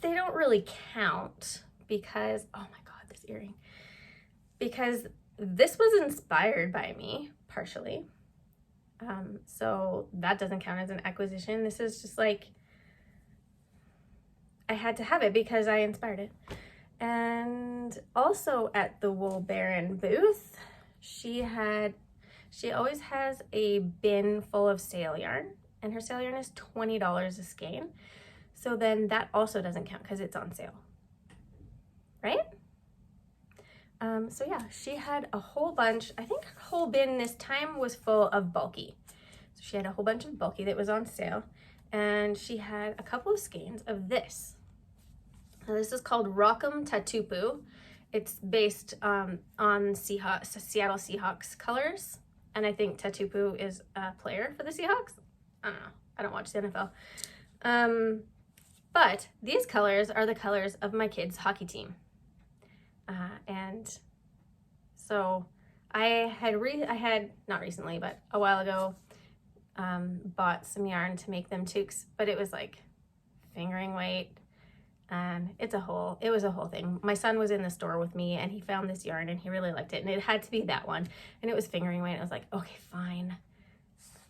they don't really count because, oh my God, this earring. Because this was inspired by me, partially. So that doesn't count as an acquisition. This is just like, I had to have it because I inspired it. And also at the Wool Baron booth, she always has a bin full of sale yarn, and her sale yarn is $20 a skein. So then that also doesn't count because it's on sale, right? So yeah, she had a whole bunch. I think her whole bin this time was full of bulky. So she had a whole bunch of bulky that was on sale, and she had a couple of skeins of this. Now this is called Rock'em Tatupu. It's based on Seattle Seahawks colors, and I think Tatupu is a player for the Seahawks. I don't know. I don't watch the NFL. But these colors are the colors of my kids' hockey team. And so I had not recently, but a while ago, bought some yarn to make them toques, but it was like fingering weight, and it was a whole thing. My son was in the store with me and he found this yarn and he really liked it, and it had to be that one, and it was fingering weight. I was like, okay, fine.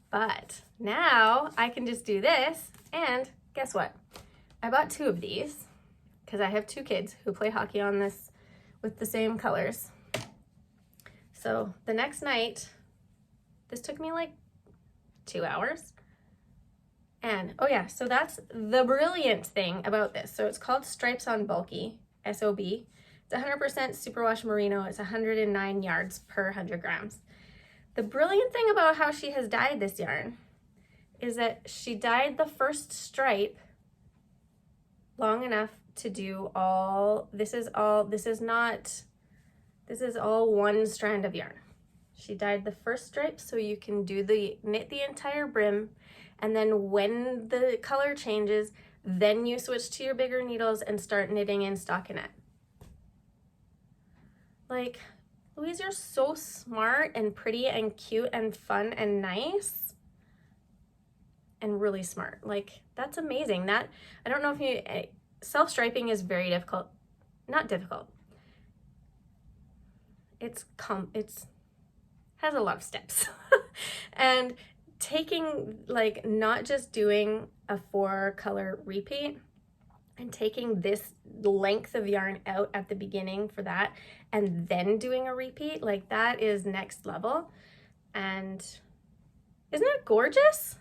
But now I can just do this, and guess what? I bought 2 of these because I have 2 kids who play hockey on this with the same colors. So the next night, this took me like 2 hours. And, oh yeah, so that's the brilliant thing about this. So it's called Stripes on Bulky, SOB. It's 100% superwash merino. It's 109 yards per 100 grams. The brilliant thing about how she has dyed this yarn is that she dyed the first stripe long enough to do all, this is all one strand of yarn. She dyed the first stripe so you can knit the entire brim, and then when the color changes, then you switch to your bigger needles and start knitting in stockinette. Like, Louise, you're so smart and pretty and cute and fun and nice and really smart. Like, that's amazing. That, I don't know if you, self-striping is very difficult. not difficult. It's has a lot of steps. And taking, like, not just doing a 4-color repeat and taking this length of yarn out at the beginning for that and then doing a repeat, like, that is next level. And isn't it gorgeous?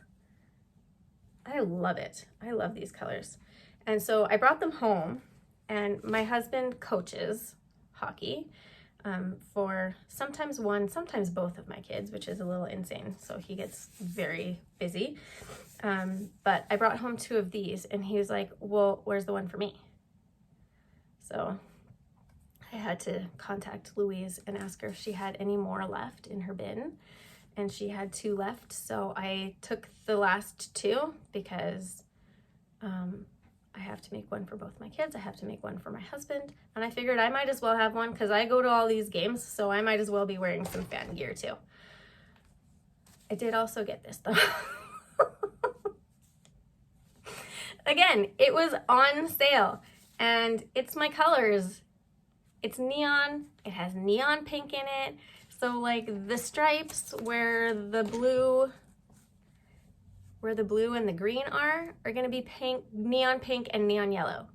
I love it. I love these colors. And so I brought them home, and my husband coaches hockey for sometimes one, sometimes both of my kids, which is a little insane. So he gets very busy. But I brought home 2 of these, and he was like, well, where's the one for me? So I had to contact Louise and ask her if she had any more left in her bin. And she had 2 left. So I took the last 2 because I have to make one for both my kids. I have to make one for my husband. And I figured I might as well have one because I go to all these games. So I might as well be wearing some fan gear too. I did also get this though. Again, it was on sale and it's my colors. It's neon. It has neon pink in it. So like the stripes where the blue and the green are gonna be pink, neon pink and neon yellow.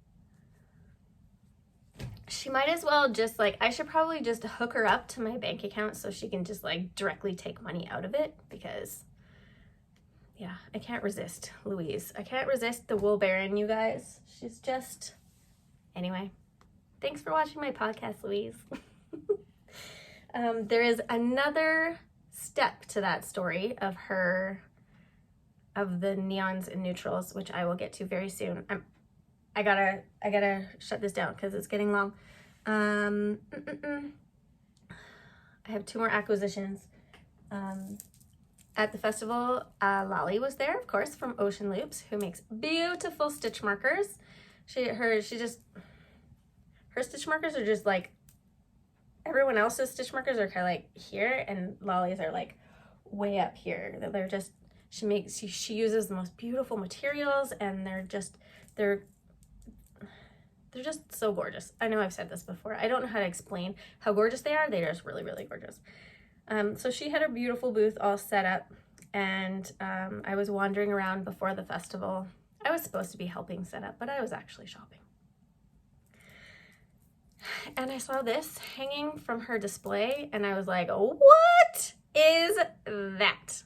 She might as well just like, I should probably just hook her up to my bank account so she can just like directly take money out of it, because yeah, I can't resist Louise. I can't resist the wool baron, you guys. She's just, anyway, thanks for watching my podcast, Louise. There is another step to that story of the neons and neutrals, which I will get to very soon. I gotta shut this down because it's getting long. I have 2 more acquisitions. At the festival, Lolly was there, of course, from Ocean Loops, who makes beautiful stitch markers. Her stitch markers are just like, everyone else's stitch markers are kind of like here, and Lolly's are like way up here. They're just, she uses the most beautiful materials, and they're just so gorgeous. I know I've said this before. I don't know how to explain how gorgeous they are. They're just really, really gorgeous. So she had a beautiful booth all set up, and I was wandering around before the festival. I was supposed to be helping set up, but I was actually shopping. And I saw this hanging from her display, and I was like, what is that?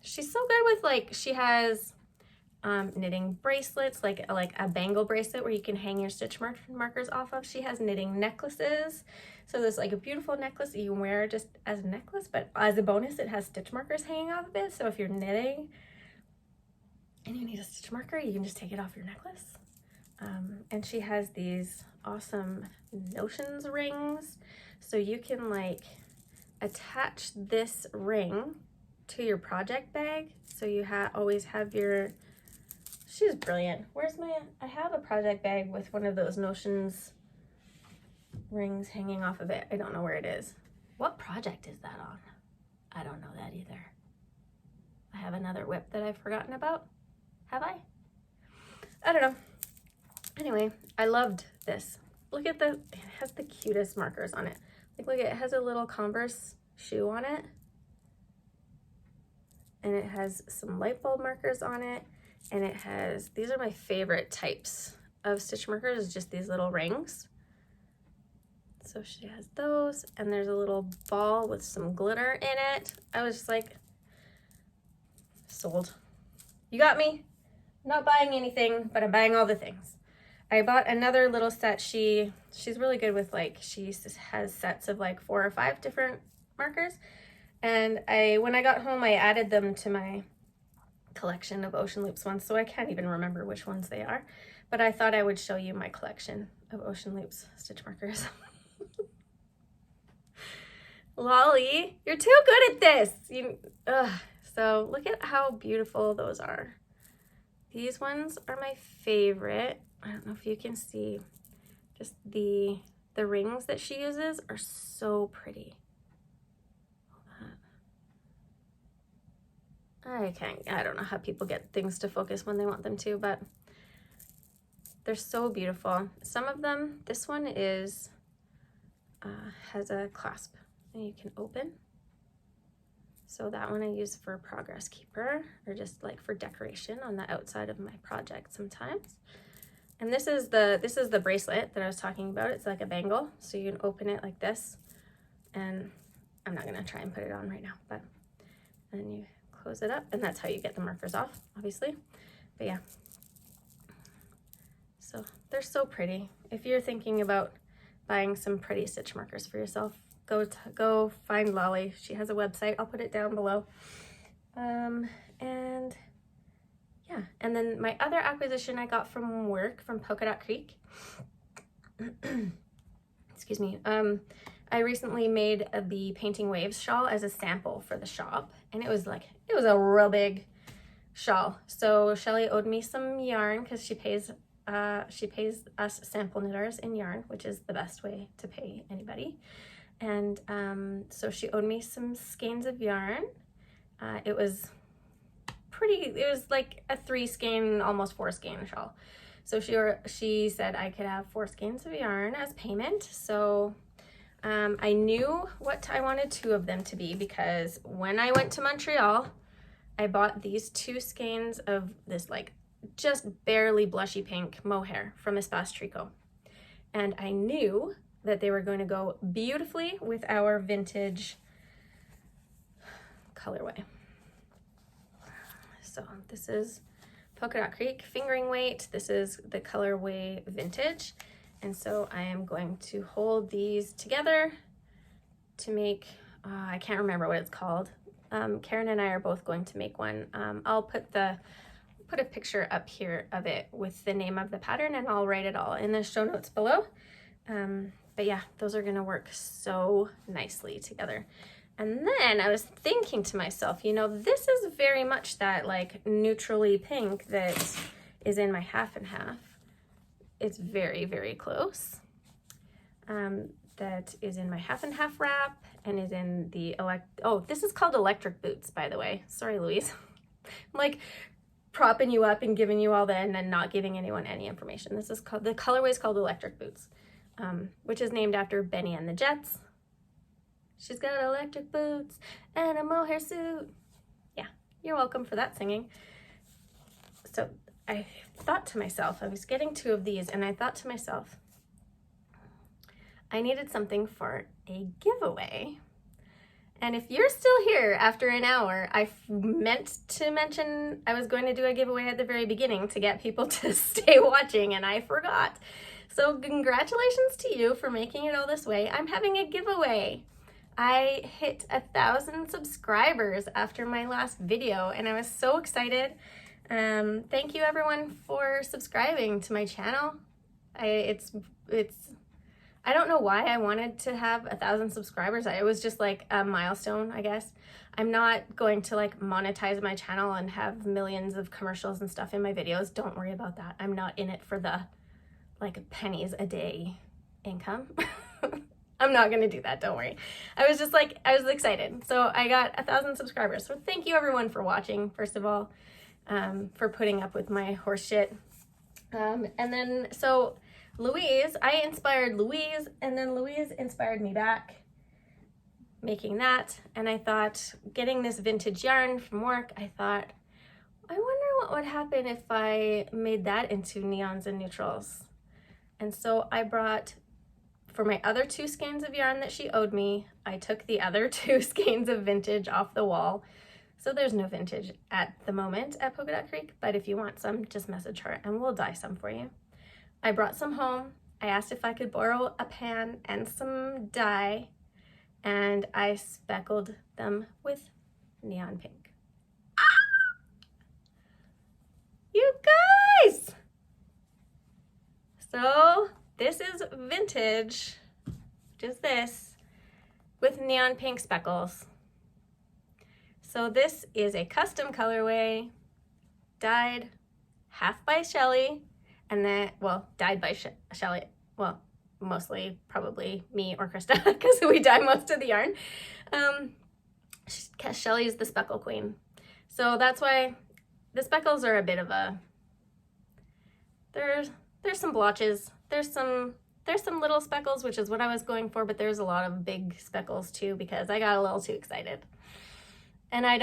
She's so good with, like, she has knitting bracelets, like a bangle bracelet where you can hang your stitch markers off of. She has knitting necklaces. So there's like a beautiful necklace that you can wear just as a necklace, but as a bonus, it has stitch markers hanging off of it. So if you're knitting and you need a stitch marker, you can just take it off your necklace. And she has these awesome notions rings. So you can like attach this ring to your project bag. So you always have your, she's brilliant. I have a project bag with one of those notions rings hanging off of it. I don't know where it is. What project is that on? I don't know that either. I have another whip that I've forgotten about. Have I? I don't know. Anyway, I loved this. Look at it has the cutest markers on it. Like, look, it has a little Converse shoe on it. And it has some light bulb markers on it. And it has, these are my favorite types of stitch markers, just these little rings. So she has those, and there's a little ball with some glitter in it. I was just like, sold. You got me. I'm not buying anything, but I'm buying all the things. I bought another little set. She's really good with, like, she has sets of like 4 or 5 different markers. And when I got home, I added them to my collection of Ocean Loops ones, so I can't even remember which ones they are. But I thought I would show you my collection of Ocean Loops stitch markers. Lolly, you're too good at this. So look at how beautiful those are. These ones are my favorite. I don't know if you can see, just the rings that she uses are so pretty. I don't know how people get things to focus when they want them to, but They're so beautiful. Some of them, this one is, has a clasp and you can open. So that one I use for progress keeper or just like for decoration on the outside of my project sometimes. And this is the bracelet that I was talking about. It's like a bangle. So you can open it like this, and I'm not gonna try and put it on right now, but then you close it up, and that's how you get the markers off, obviously. But yeah, so they're so pretty. If you're thinking about buying some pretty stitch markers for yourself, go find Lolly. She has a website. I'll put it down below. And yeah, and then my other acquisition I got from work, from Polka Dot Creek. Excuse me. I recently made the Painting Waves shawl as a sample for the shop, and it was a real big shawl. So Shelly owed me some yarn because she pays us sample knitters in yarn, which is the best way to pay anybody. And so she owed me some skeins of yarn. It was like a 3 skein, almost 4 skein shawl. So she said I could have 4 skeins of yarn as payment. So I knew what I wanted 2 of them to be, because when I went to Montreal, I bought these 2 skeins of this like just barely blushy pink mohair from Espace Tricot. And I knew that they were going to go beautifully with our vintage colorway. So this is Polka Dot Creek fingering weight. This is the colorway vintage. And so I am going to hold these together to make, I can't remember what it's called. Karen and I are both going to make one. I'll put a picture up here of it with the name of the pattern, and I'll write it all in the show notes below. But yeah, those are gonna work so nicely together. And then I was thinking to myself, you know, this is very much that like neutrally pink that is in my half and half. It's very, very close. That is in my half and half wrap and is in the this is called Electric Boots, by the way. Sorry, Louise. I'm like propping you up and giving you all that and then not giving anyone any information. This is called, the colorway is called Electric Boots, which is named after Benny and the Jets. She's got electric boots and a mohair suit. Yeah, you're welcome for that singing. So I thought to myself, I was getting 2 of these, and I thought to myself, I needed something for a giveaway. And if you're still here after an hour, I meant to mention I was going to do a giveaway at the very beginning to get people to stay watching, and I forgot. So congratulations to you for making it all this way. I'm having a giveaway. I hit 1,000 subscribers after my last video, and I was so excited. Thank you everyone for subscribing to my channel. I don't know why I wanted to have 1,000 subscribers. It was just like a milestone, I guess. I'm not going to like monetize my channel and have millions of commercials and stuff in my videos. Don't worry about that. I'm not in it for the like pennies a day income. I'm not gonna do that, don't worry. I was excited. So I got 1,000 subscribers. So thank you everyone for watching, first of all, for putting up with my horse shit. And then, so Louise, I inspired Louise, and then Louise inspired me back making that. And I thought, getting this vintage yarn from work, I thought, I wonder what would happen if I made that into neons and neutrals. And so I brought, for my other 2 skeins of yarn that she owed me, I took the other 2 skeins of vintage off the wall. So there's no vintage at the moment at Polka Dot Creek, but if you want some, just message her and we'll dye some for you. I brought some home. I asked if I could borrow a pan and some dye, and I speckled them with neon pink. Ah! You guys! So this is vintage, which is this, with neon pink speckles. So this is a custom colorway, dyed half by Shelly, and then, well, dyed by Shelly, well, mostly probably me or Krista, because we dye most of the yarn. Shelly is the speckle queen. So that's why the speckles are a bit of a, there's some blotches. There's some little speckles, which is what I was going for, but there's a lot of big speckles too because I got a little too excited. And I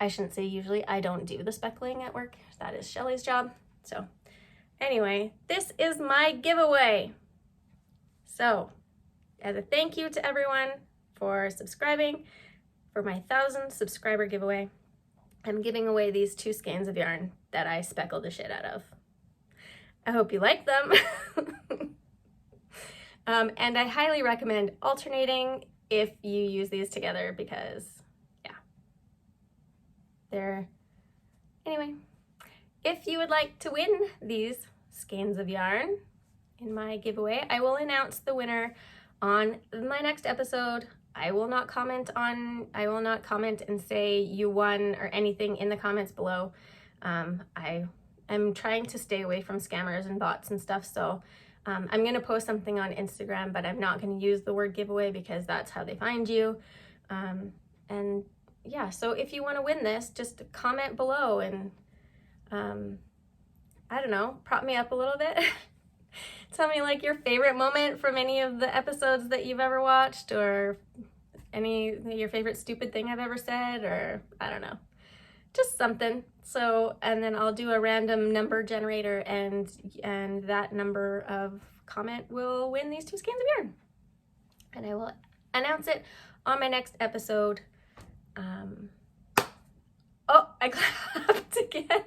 shouldn't say usually, I don't do the speckling at work. That is Shelly's job. So anyway, this is my giveaway. So as a thank you to everyone for subscribing for my 1,000 subscriber giveaway, I'm giving away these 2 skeins of yarn that I speckled the shit out of. I hope you like them. And I highly recommend alternating if you use these together because, yeah, anyway, if you would like to win these skeins of yarn in my giveaway, I will announce the winner on my next episode. I will not comment and say you won or anything in the comments below. I am trying to stay away from scammers and bots and stuff, so I'm going to post something on Instagram, but I'm not going to use the word giveaway because that's how they find you. And yeah, so if you want to win this, just comment below and, I don't know, prop me up a little bit. Tell me like your favorite moment from any of the episodes that you've ever watched, or your favorite stupid thing I've ever said, or I don't know, just something. So, and then I'll do a random number generator, and that number of comment will win these 2 skeins of yarn. And I will announce it on my next episode. Oh, I clapped again.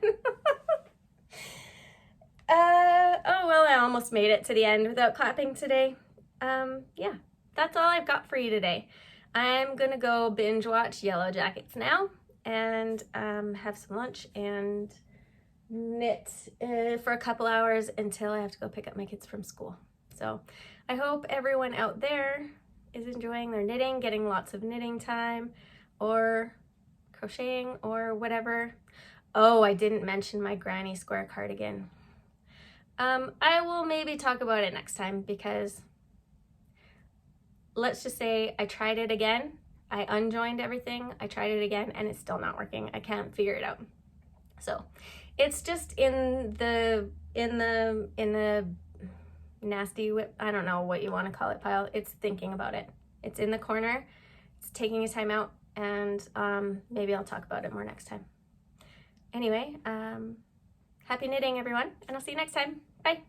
Oh, well, I almost made it to the end without clapping today. Yeah, that's all I've got for you today. I'm gonna go binge watch Yellow Jackets now and have some lunch and knit for a couple hours until I have to go pick up my kids from school. So I hope everyone out there is enjoying their knitting, getting lots of knitting time or crocheting or whatever. Oh, I didn't mention my granny square cardigan. I will maybe talk about it next time because let's just say I tried it again. I unjoined everything. I tried it again and it's still not working. I can't figure it out. So it's just in the nasty whip, I don't know what you want to call it, pile. It's thinking about it. It's in the corner. It's taking its time out, and maybe I'll talk about it more next time. Anyway, happy knitting everyone, and I'll see you next time. Bye.